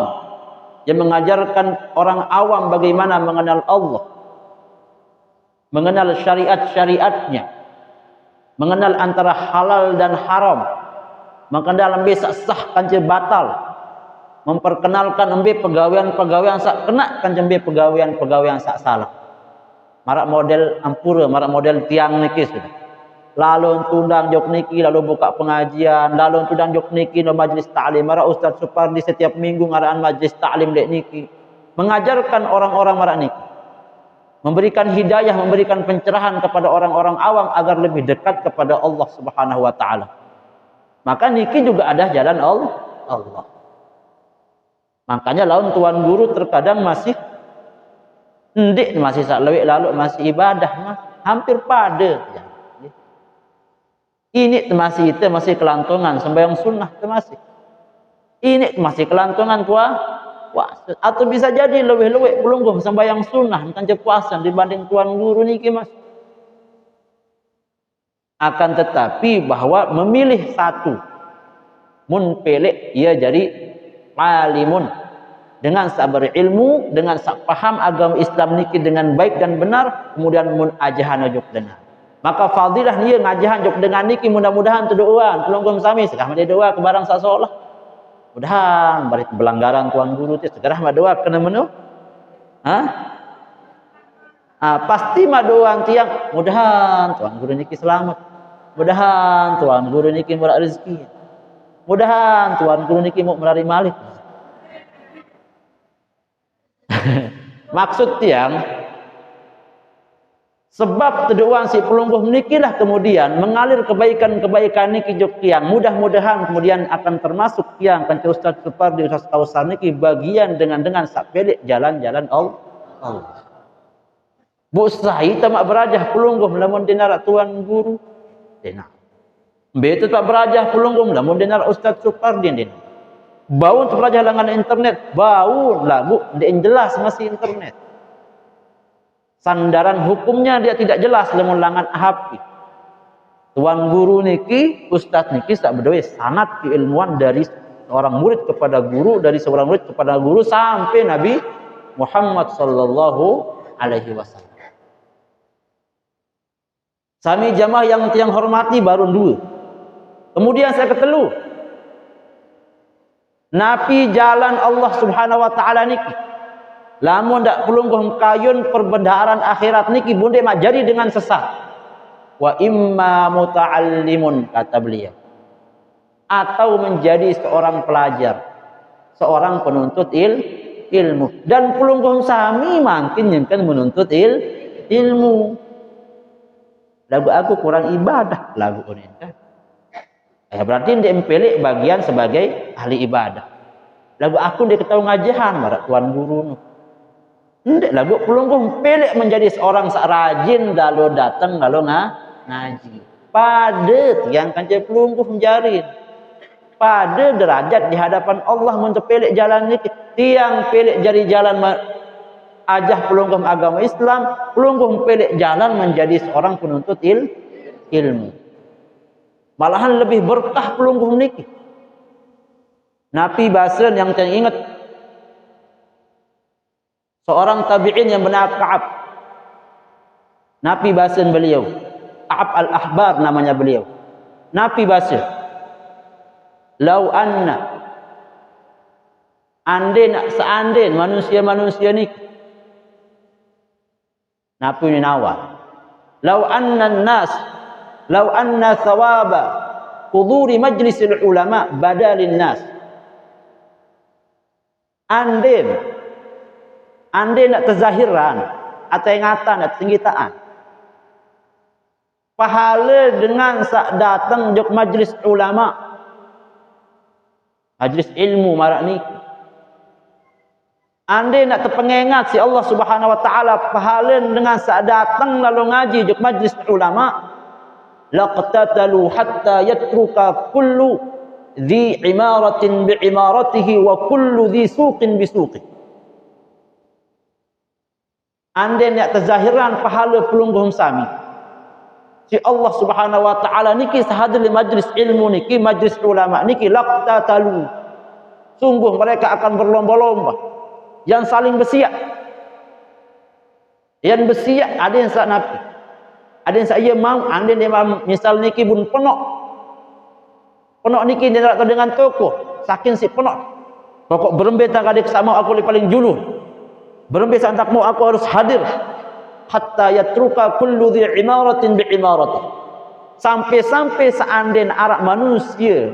yang mengajarkan orang awam bagaimana mengenal Allah, mengenal syariat-syariatnya, mengenal antara halal dan haram, mengenal bisa sah kanjeng batal, memperkenalkan embe pegawaian sak kena kan jembe pegawaian sak salah. Marak model ampura, marak model tiang niki sudah. lalu tundang jok niki lalu buka pengajian, lalu tundang jok niki no majlis ta'lim. Mara Ustaz Supardi setiap minggu ngaraan majlis ta'lim dek niki. Mengajarkan orang-orang mara niki. Memberikan hidayah, memberikan pencerahan kepada orang-orang awam agar lebih dekat kepada Allah Subhanahu wa taala. Maka niki juga ada jalan Allah. Makanya lawan tuan guru terkadang masih ndik, masih sak lewek lalu masih ibadah mah hampir pada. Ya. Ini masih itu masih kelantongan sembahyang sunnah masih. Ini masih kelantongan puasa. Atau bisa jadi lebih-lebih pelungguh sembahyang sunnah bukan puasa dibanding tuan guru niki mas. Akan tetapi bahwa memilih satu mun pelek ia jadi alimun dengan sabar ilmu, dengan paham agama Islam niki dengan baik dan benar, kemudian mun ajahan juk dengar. Maka fadilah dia ngajahan juk dengan niki mudah-mudahan tu doaan pelungguh sami segah made doa ke barang sasolah. Mudahan bari pelanggaran tuan guru teh segera mah doa kena menu. Pasti mah doa tiang mudahan tuan guru niki selamat. Mudahan tuan guru niki murah rezeki. Mudahan tuan guru niki mau melari malik. Maksud tiang sebab teduan si pelungguh nikilah kemudian mengalir kebaikan-kebaikan niki jok tiang. Mudah-mudahan kemudian akan termasuk tiang kan Ustaz Supardi Ustaz Kausar niki bagian dengan sapelek jalan-jalan Allah. Bu Sahih tamak berajah pelungguh lamun dinar tuan guru dena. Betul tak berajah pelungguh lamun dinar Ustaz Supardi dena. Bau terajah langan internet, bau lah bu, dia jelas masih internet. Sandaran hukumnya dia tidak jelas lamun langan HP. Tuan guru niki, ustaz niki tak berdua sanad keilmuan dari seorang murid kepada guru, dari seorang murid kepada guru sampai Nabi Muhammad sallallahu alaihi wasallam. Sami jamaah yang hormati baru dua. Kemudian saya ketelu. Nabi jalan Allah Subhanahu wa taala niki. Lamun dak pelungguh kayun perbendaharaan akhirat niki bunde mak jadi dengan sesat. Wa imma muta'allimun kata beliau. Atau menjadi seorang pelajar, seorang penuntut ilmu. Dan pelungguh sami makin yang kan menuntut ilmu. Lagu aku kurang ibadah lagu ini kan. Berarti dia empelek bagian sebagai ahli ibadah. Lagu aku dia ketahui ngajahan marak tuan guru. Ndek lagu pelungguh pelek menjadi seorang rajin lalu datang lalu ngaji. Pada tiang kancai pelungguh menjarin. Pada derajat di hadapan Allah untuk pelek jalan ini. Tiang pelek jadi jalan ajah pelungguh agama Islam. Pelungguh pelek jalan menjadi seorang penuntut ilmu. Malahan lebih berkah pelungguh niki. Nabi Basen yang saya ingat seorang tabi'in yang benar Ka'ab. Nabi Basen beliau. Ka'ab al-Ahbar namanya beliau. Nabi Basen. Lau anna seandainya manusia-manusia ni. Nabi ni nawar. Lau anna thawaba huduri majlisil ulama badalin nas. Andai nak terzahiran atau ingatan atau singgitaan. Pahala dengan sak datang jok majlis ulama. Majlis ilmu marak ni. Andai nak terpengengat si Allah Subhanahu wa taala pahala dengan sak datang lalu ngaji jok majlis ulama. Laqtatalu hatta yatruka kullu dhi imaratin bi imaratihi wa kullu dhi suqin bi suqih. Andai nak terzahiran pahala pelungguh sami. Si Allah Subhanahu wa taala niki sahadir majlis ilmu niki majlis ulama niki laqtatalu. Sungguh mereka akan berlomba-lomba yang saling bersiap. Yang bersiap ada yang sak nabi. Ada yang saya mau, andai dia misal niki bun penok. Penok niki dia nak dengan tokoh, saking si penok. Pokok berembe tak ada kesama aku paling juluh. Berembe santakmu aku harus hadir hatta yatruka kullu dhi imaratin bi imarati. Sampai-sampai seandainya arak manusia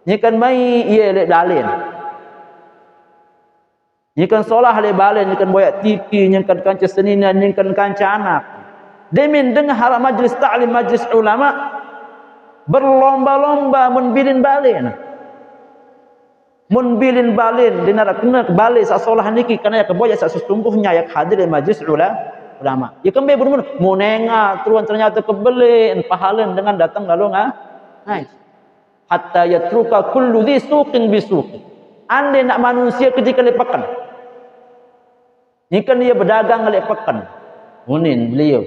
ni kan mai ia lek dalin. Ni kan solah lek balen, ni kan boyak TV, ni kan kanca seninan, ni kan kanca anak. Demin dengar arak majlis ta'lim, majlis ulama berlomba-lomba menbilin balen. Menbilin balen dinarak kena balik sak solah niki kana ya keboyak sak sesungguhnya yang hadir di majlis ulama. Ya kembe bener mau nengah tuan ternyata kebelen pahalan dengan datang lalu ngaji. Hatta yatruka kullu dhi suqin bisuqi. Andai nak manusia ketika lepakan. Ni kan dia berdagang lepakan. Munin beliau.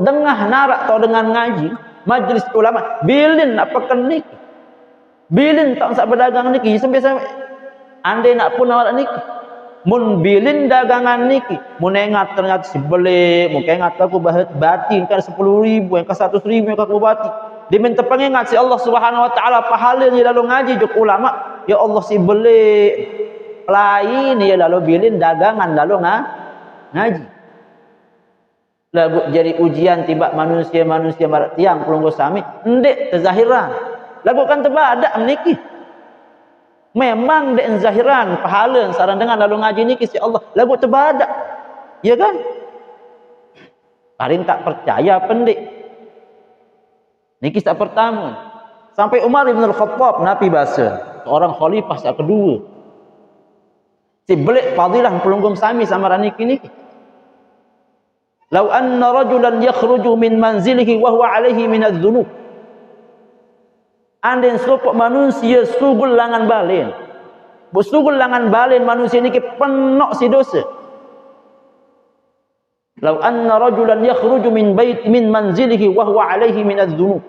Dengah narak tau dengan ngaji majlis ulama bilin nak pekan niki. Bilin tak usah berdagang niki sampai-sampai andai nak pun awak niki mun bilin dagangan niki mun ingat ternyata si beli mun ingat aku batin kan 10.000 yang ke 100.000 yang aku bati diminta pengingat si Allah Subhanahu wa taala pahala ni lalu ngaji juk ulama ya Allah si beli lain ya lalu bilin dagangan lalu ngaji lagu jadi ujian tiba manusia marak tiang pelunggu sami ndek terzahiran lagu kan tebadak niki. Memang dek zahiran pahala sarang dengan lalu ngaji niki si Allah. Lagu tebadak. Ya kan? Paling tak percaya pendik. Niki tak pertama. Sampai Umar bin Al-Khattab Nabi bahasa. Seorang khalifah yang kedua. Si belik fadilah pelunggum sami sama niki niki. Lau anna rajulan yakhruju min manzilihi wa huwa alaihi min adz-dzunub. Andai sopok manusia sugul langan balen. Bersugul langan balen manusia ni penuh si dosa. Lau anna rajulan yakhruju min manzilihi wa huwa alaihi min adz-dzunub.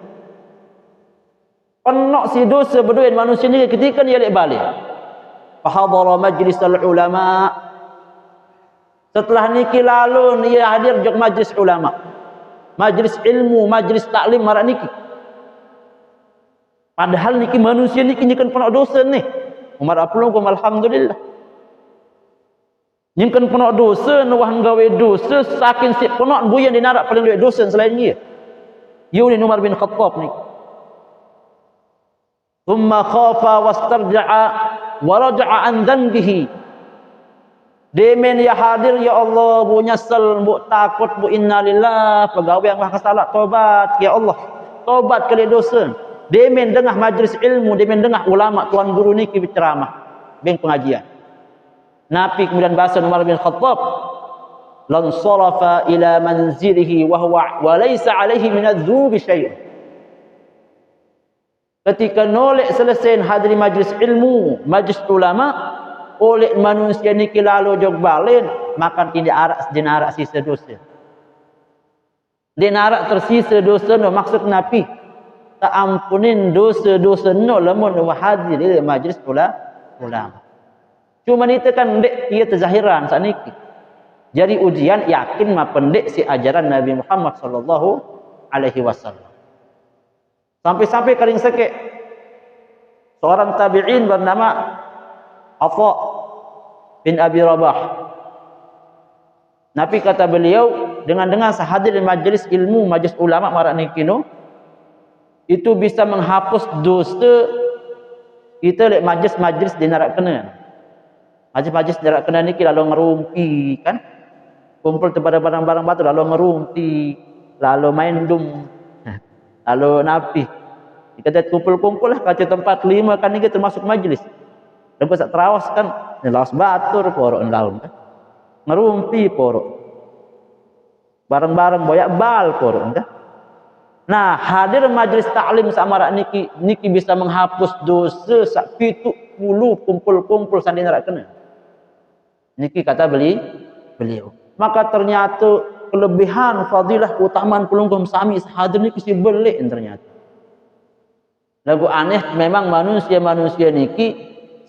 Penuh si dosa berduit manusia ni ketika dia lek balen. Fa hadara majlis ulama. Setelah niki lalu dia hadir jog majlis ulama. Majlis ilmu, majlis taklim marak niki. Padahal niki manusia niki kan penuh dosa ni. Umar apulungkum alhamdulillah. Niki kan penuh dosa, nuwah gawe dosa saking si penuh buyan dinarak paling duit dosa selain dia. Yu ni Umar bin Khattab ni. Thumma khafa wastarja'a wa raja'a an dhanbihi. Demen ya hadir ya Allah bu nyesel bu takut bu innalillah pegawai yang salah tobat ya Allah. Tobat kali dosa. Demen dengah majlis ilmu, demen dengah ulama tuan guru niki berceramah, beng pengajian. Nabi kemudian bahasa Umar bin Khattab, lan sarafa ila manzilihi wa huwa wa laysa alaihi min adz-dzunubi syai'. Ketika nolek selesai hadiri majlis ilmu, majlis ulama, oleh manusia niki lalu jog balen, maka tidak arak dinarak sisa dosa. Dinarak tersisa dosa no maksud Nabi tak ampunin dosa-dosa no lamun hadir di majlis ulama. Cuma itu kan dek ia terzahiran saniki. Jadi ujian yakin mah pendek si ajaran Nabi Muhammad sallallahu alaihi wasallam. Sampai-sampai karing seke seorang tabi'in bernama Atha bin Abi Rabah. Nabi kata beliau dengan sehadir di majlis ilmu, majlis ulama marak niki no itu bisa menghapus dosa kita lek majlis-majlis di narak kena. Majlis-majlis di narak kena niki lalu ngerumpi kan. Kumpul kepada barang-barang batu lalu ngerumpi, lalu main dum. Lalu napi. Kita kumpul-kumpul lah kaca tempat 5 kan niki termasuk majlis. Dan sak terawas kan lawas batur porok laun kan. Ngerumpi porok. Barang-barang boyak bal porok kan. Nah, hadir majlis taklim samarak niki bisa menghapus dosa sak 70 kumpul-kumpul sandi narak kena. Niki kata beliau. Maka ternyata kelebihan fadilah keutamaan pelungkum sami hadir niki si belik ternyata. Lagu aneh memang manusia niki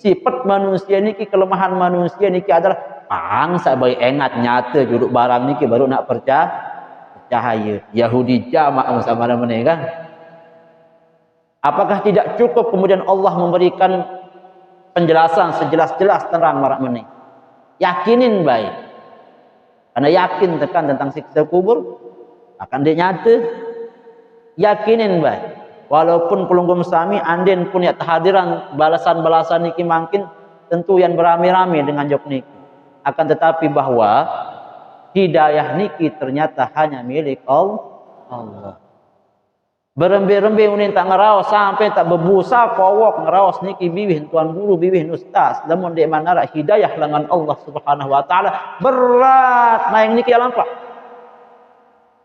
sifat manusia niki kelemahan manusia niki adalah pangsa baik engat nyata juduk barang niki baru nak cahaya Yahudi jamak sama mana kan. Apakah tidak cukup kemudian Allah memberikan penjelasan sejelas-jelas terang marak meneh. Yakinin baik. Karena yakin tekan tentang siksa kubur akan dia nyata yakinin bae walaupun pelunggum sami anden pun ya hadiran balasan-balasan niki mangkin tentu yang berame-rame dengan jok niki, akan tetapi bahwa hidayah niki ternyata hanya milik Allah. Berembe-rembe unin tak ngeraos sampai tak bebusa kowok ngeraos niki bibih tuan guru bibih ustaz lamun dek manara hidayah lengan Allah Subhanahu wa taala berat naik niki lampak.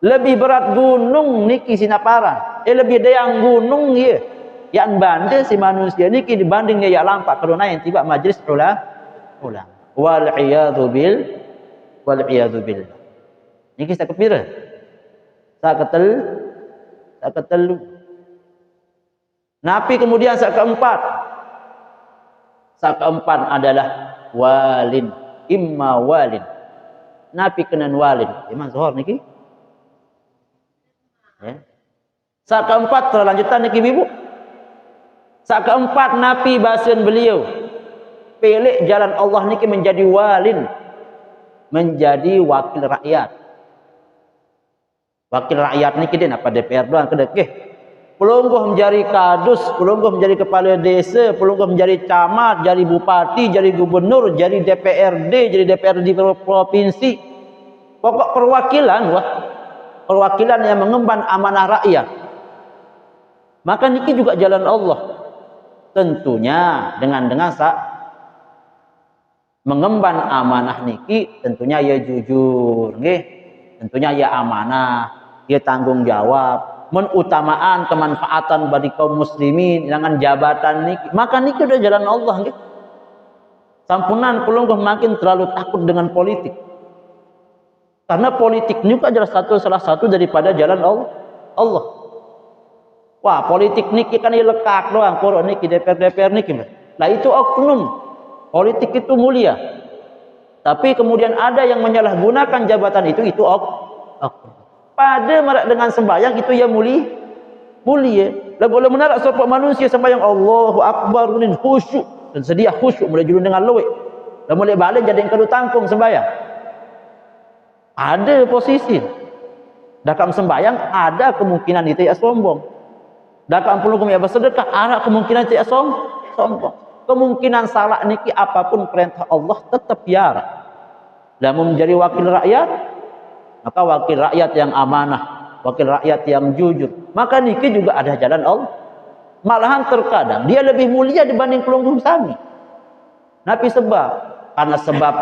Lebih berat gunung niki sinaparan. Lebih dayang gunung ya. Yang bande si manusia niki dibandingnya ya lampak karena yang tiba majlis ulama. Wal iyadu bil. Niki sak kepira? Sak ketelu. Napi kemudian sak keempat. Sak keempat adalah walin, imma walin. Napi kenan walin. Imam Zuhur niki. Ya. Sak keempat terlanjutan niki ibu. Sak keempat napi basen beliau. Pilih jalan Allah niki menjadi walin. Menjadi wakil rakyat. Wakil rakyat ni kita apa DPR doang kedekeh. Pelungguh menjadi kadus, pelungguh menjadi kepala desa, pelungguh menjadi camat, jadi bupati, jadi gubernur, jadi DPRD, jadi DPRD provinsi. Pokok perwakilan, perwakilan yang mengemban amanah rakyat. Maka niki juga jalan Allah. Tentunya dengan mengemban amanah niki tentunya ya jujur, nggih. Tentunya ya amanah. Dia tanggung jawab, menutamaan kemanfaatan bagi kaum muslimin dengan jabatan niki. Maka niki udah jalan Allah nggih. Sampunan pelungguh makin terlalu takut dengan politik. Karena politik ini adalah salah satu daripada jalan Allah. Wah, politik niki kan lekak doang, poro niki DPR niki. Lah itu oknum. Politik itu mulia. Tapi kemudian ada yang menyalahgunakan jabatan itu oknum. Pada marak dengan sembahyang itu ya mulia. Lagu menarak sopok manusia sembahyang Allahu Akbar unin khusyuk dan sedia khusyuk mulai julun dengan luwek. Dan mulai balik jadi yang kadu tangkung sembahyang. Ada posisi. Dalam sembahyang ada kemungkinan itu ya sombong. Dalam pelungkum ya bersedekah ada kemungkinan itu ya sombong. Kemungkinan salah niki apapun perintah Allah tetap biara. Dan menjadi wakil rakyat, maka wakil rakyat yang amanah, wakil rakyat yang jujur. Maka niki juga ada jalan Allah. Malahan terkadang dia lebih mulia dibanding pelungguh sami. Tapi karena sebab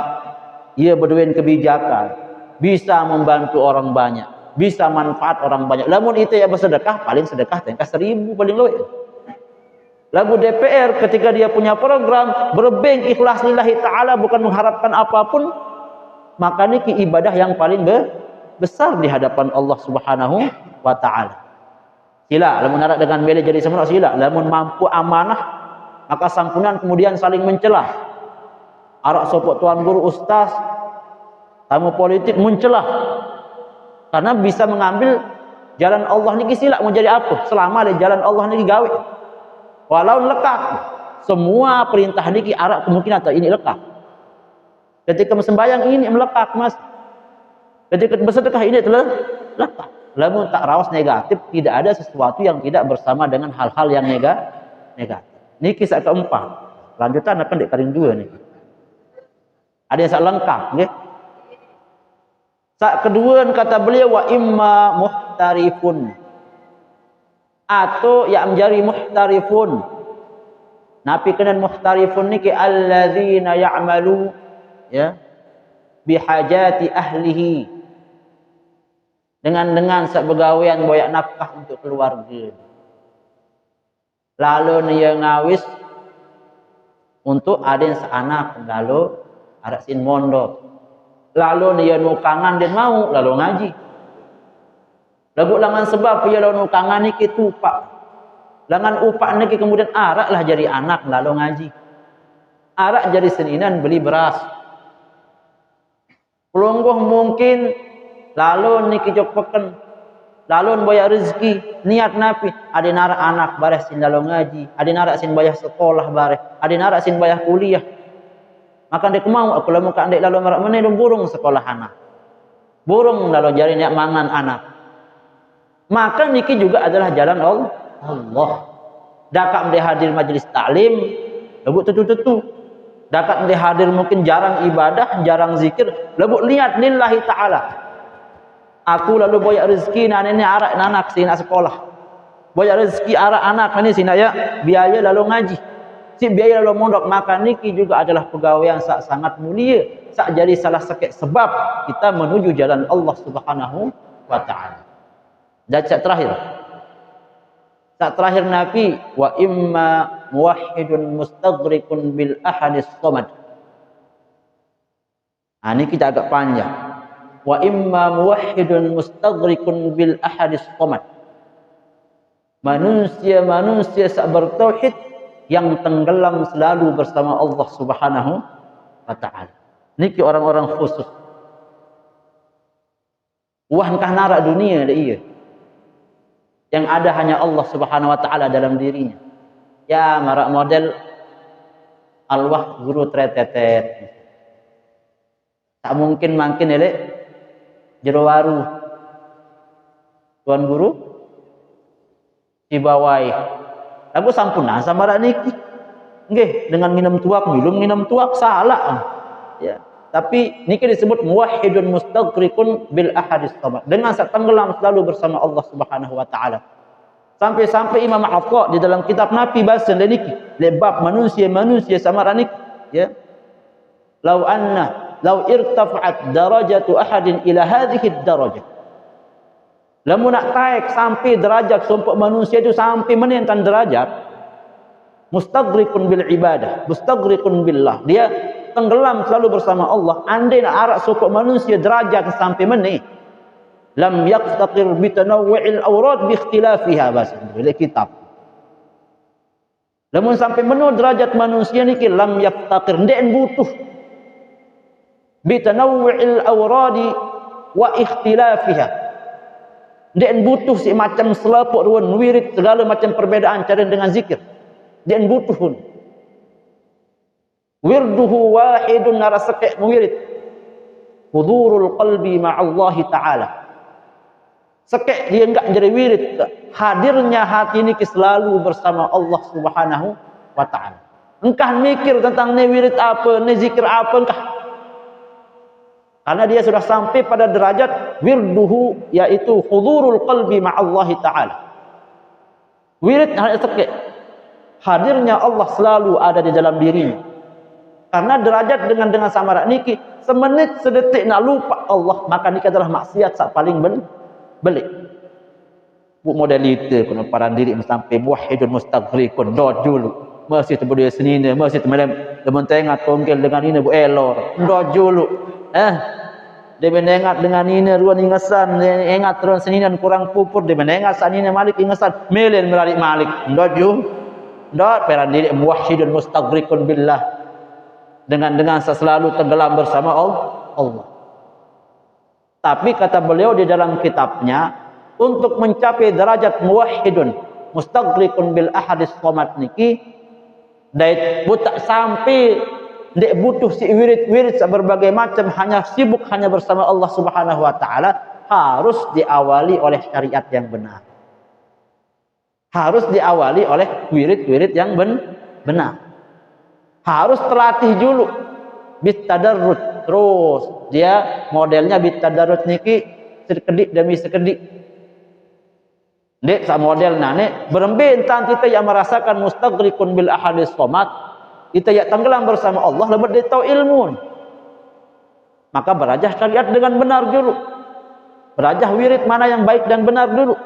ia berduin kebijakan, bisa membantu orang banyak, bisa manfaat orang banyak. Lamun itu ya bersedekah, paling sedekah tengkah 1000 paling luwih. Lagu DPR ketika dia punya program berbeng ikhlas lillahi ta'ala bukan mengharapkan apapun, maka niki ibadah yang paling besar di hadapan Allah Subhanahu wa taala. Sila lamun narak dengan beli jadi semua sila, lamun mampu amanah maka sampunan kemudian saling mencelah. Arak sopok tuan guru ustaz, tamu politik mencelah. Karena bisa mengambil jalan Allah niki sila mau jadi apa? Selama di jalan Allah niki gawe. Walau lekak, semua perintah niki arak kemungkinan atau ini lekak. Ketika sembahyang ini melekat mas. Ketika bersedekah ini telah lekat. Lamun tak rawas negatif, tidak ada sesuatu yang tidak bersama dengan hal-hal yang negatif. Ini kisah keempat. Lanjutan apa dek karing dua nih. Ada yang sak lengkap, nggih. Sak kedua kata beliau wa imma muhtarifun. Atau yang menjadi muhtarifun. Napi kenan muhtarifun niki alladzina ya'malu ya bihajati ahlihi dengan sebegawaian boyak nafkah untuk keluarga. Lalu dia ngawis untuk aden seanak, lalu arak sin mondok. Lalu dia nukangan dan mau lalu ngaji. Lagu langan sebab dia lalu nukangan niki tupak. Langan upak niki kemudian arak lah jadi anak lalu ngaji. Arak jadi seninan beli beras. Pelungguh mungkin lalu niki jok peken, lalu bayar rezeki niat napi ada narak anak bares sin lalu ngaji, ada narak sin bayar sekolah bares, ada narak sin bayar kuliah. Maka dia mau aku lalu muka andek lalu marak mana burung sekolah anak, burung lalu jari niat mangan anak. Maka niki juga adalah jalan Allah. Dakat dia hadir majlis taklim, lebut tentu-tentu. Dakat dia hadir mungkin jarang ibadah, jarang zikir, lebut lihat lillahi ta'ala. Aku lalu boyak rezeki nenek arak anak sini sekolah. Boyak rezeki arak anak ini sini ya biaya lalu ngaji. Si biaya lalu mondok, maka niki juga adalah pegawai yang sangat mulia. Sak jadi salah sekek sebab kita menuju jalan Allah Subhanahu wa taala. Dan sak terakhir Nabi wa imma muwahhidun mustaghrikun bil ahadis samad. Ini kita agak panjang. Wa imma muwahhidun mustaghrikun bil ahadis samad. Manusia sak bertauhid yang tenggelam selalu bersama Allah Subhanahu wa taala. Niki orang-orang khusus. Wah kah narak dunia dah iya. Yang ada hanya Allah Subhanahu wa taala dalam dirinya. Ya marak model alwah guru tretetet. Tak mungkin makin elek jero waru. Tuan guru dibawai. Aku sampuna sama rak niki. Nggih, dengan minum tuak, minum tuak salah. Ya. Tapi niki disebut muwahhidun mustaghrikun bil ahadis samad. Dengan tenggelam selalu bersama Allah Subhanahu wa taala. Sampai-sampai Imam Atha di dalam kitab Nabi bahasa niki, lebab manusia sama rak niki, ya. Lau irtafa'at darajatu ahadin ila hadhihi ad-darajah. Lamun nak taik sampai derajat sumpah manusia itu sampai menentan derajat mustaghrikun bil ibadah, mustaghrikun billah. Dia tenggelam selalu bersama Allah. Andai nak arak sumpah manusia derajat sampai meneh, lam yaqtaqir bi tanawwu'il awrad bi ikhtilafiha bahasa oleh kitab. Lamun sampai meneh derajat manusia niki lam yaqtaqir ndek butuh bi tanawwu'il awradi wa ikhtilafiha. Dia butuh si macam selapuk ruan wirid segala macam perbedaan cara dengan zikir. Dia butuh pun. Wirduhu wahidun narasake wirid. Hudurul qalbi ma'allah ta'ala. Sekek dia enggak jadi wirid. Hadirnya hati ini selalu bersama Allah Subhanahu wa ta'ala. Engkah mikir tentang ni wirid apa, ni zikir apa engkah. Karena dia sudah sampai pada derajat wirduhu, yaitu hudurul qalbi ma'allahi ta'ala. Wirid hanya sekek. Hadirnya Allah selalu ada di dalam dirinya. Karena derajat dengan samarak niki, semenit sedetik nak lupa Allah, maka niki adalah maksiat sak paling belik. Bu model itu kena paran diri sampai muwahhidun mustaghrikun dot dulu. Masih terbudi senina, masih temalem teman tengah tongkel dengan ini bu elor. Dot dulu. Dia menengat dengan ini ruan ingasan, ingat ruan seninan kurang pupur, dia menengat sanina malik ingasan, melen melalik malik. Ndot peran diri muwahhidun mustaghrikun billah. Dengan selalu tenggelam bersama Allah. Tapi kata beliau di dalam kitabnya, untuk mencapai derajat muwahhidun mustaghrikun bil ahadis samad niki, dait buta sampai dia butuh si wirid berbagai macam, hanya sibuk hanya bersama Allah Subhanahu wa taala, harus diawali oleh syariat yang benar. Harus diawali oleh wirid yang benar. Harus terlatih dulu bitadarrut. Terus dia modelnya bitadarrut niki sekedik demi sekedik. Dek sa model nane berembe entan kita yang merasakan mustaghrikun bil ahadis samad. Kita yang tenggelam bersama Allah, lebat dia tahu ilmu. Maka berajah syariat dengan benar dulu. Berajah wirid mana yang baik dan benar dulu.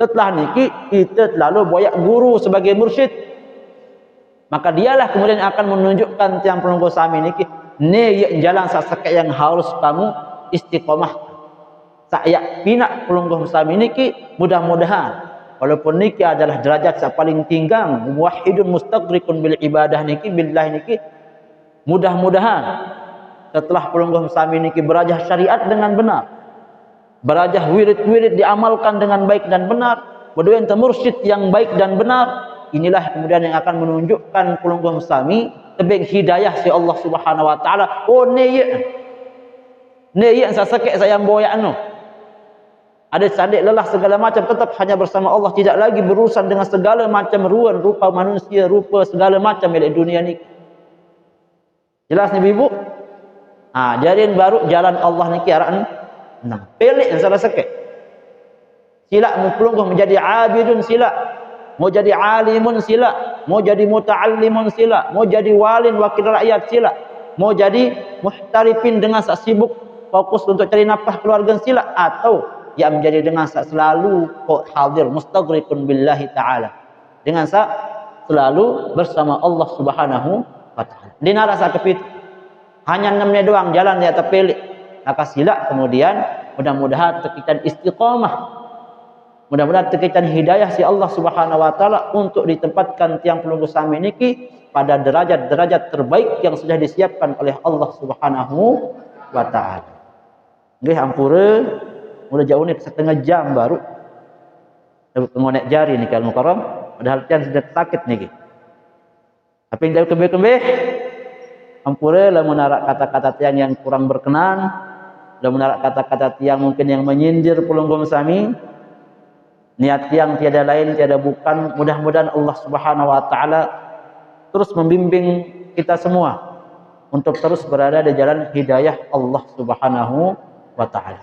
Setelah niki, kita lalu boyak guru sebagai mursyid. Maka dialah kemudian akan menunjukkan tiang pelunggu sami niki, ni jalan sasakai yang harus kamu istiqomah. Saya pinak pelunggu sami niki, mudah-mudahan walaupun niki adalah derajat yang paling tinggang, muwahhidun mustaghrikun bil ibadah niki, billah niki, mudah-mudahan setelah pelungguh sami niki berajah syariat dengan benar, berajah wirid-wirid diamalkan dengan baik dan benar, berdua mursyid yang baik dan benar, inilah kemudian yang akan menunjukkan pelungguh sami tebing hidayah si Allah Subhanahu wa taala. Oh ne ye sasakek saya boyak no. Adik-adik lelah segala macam, tetap hanya bersama Allah, tidak lagi berurusan dengan segala macam rupa manusia, rupa segala macam milik dunia ni. Jelas ni ibu? Jadian baru jalan Allah ni kiaran 6. Pelik yang salah sikit. Sila mu pelungguh menjadi abidun sila, mau jadi alimun sila, mau jadi muta'allimun sila, mau jadi walin wakil rakyat sila, mau jadi muhtarifin dengan sak sibuk fokus untuk cari nafkah keluarga sila, atau yang menjadi dengan sak selalu hadir mustaghriqun billahi ta'ala, dengan sak selalu bersama Allah Subhanahu wa ta'ala. Dinara sak kepit hanya 6 ni doang jalan dia terpilih, maka sila kemudian mudah-mudahan tekitan istiqamah, mudah-mudahan tekitan hidayah si Allah Subhanahu wa taala untuk ditempatkan tiang pelungguh sami niki pada derajat-derajat terbaik yang sudah disiapkan oleh Allah Subhanahu wa taala. Nggih ampura, mulai jauh ni setengah jam baru ngonek jari ni kalau mukarram, padahal tiang sudah sakit niki. Tapi yang kembe-kembe ampura lamun narak kata-kata tiang yang kurang berkenan, lamun narak kata-kata tiang mungkin yang menyindir pelungguh sami. Niat yang tiada lain, tiada bukan. Mudah-mudahan Allah Subhanahu wa taala terus membimbing kita semua untuk terus berada di jalan hidayah Allah Subhanahu wa taala.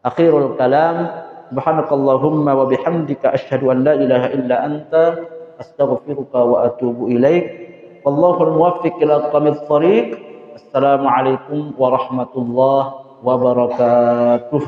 Akhirul kalam, subhanakallahumma wa bihamdika asyhadu an la ilaha illa anta astaghfiruka wa atubu ilaik. Wallahul muwaffiq ila aqwamit thariq. Assalamualaikum warahmatullahi wabarakatuh.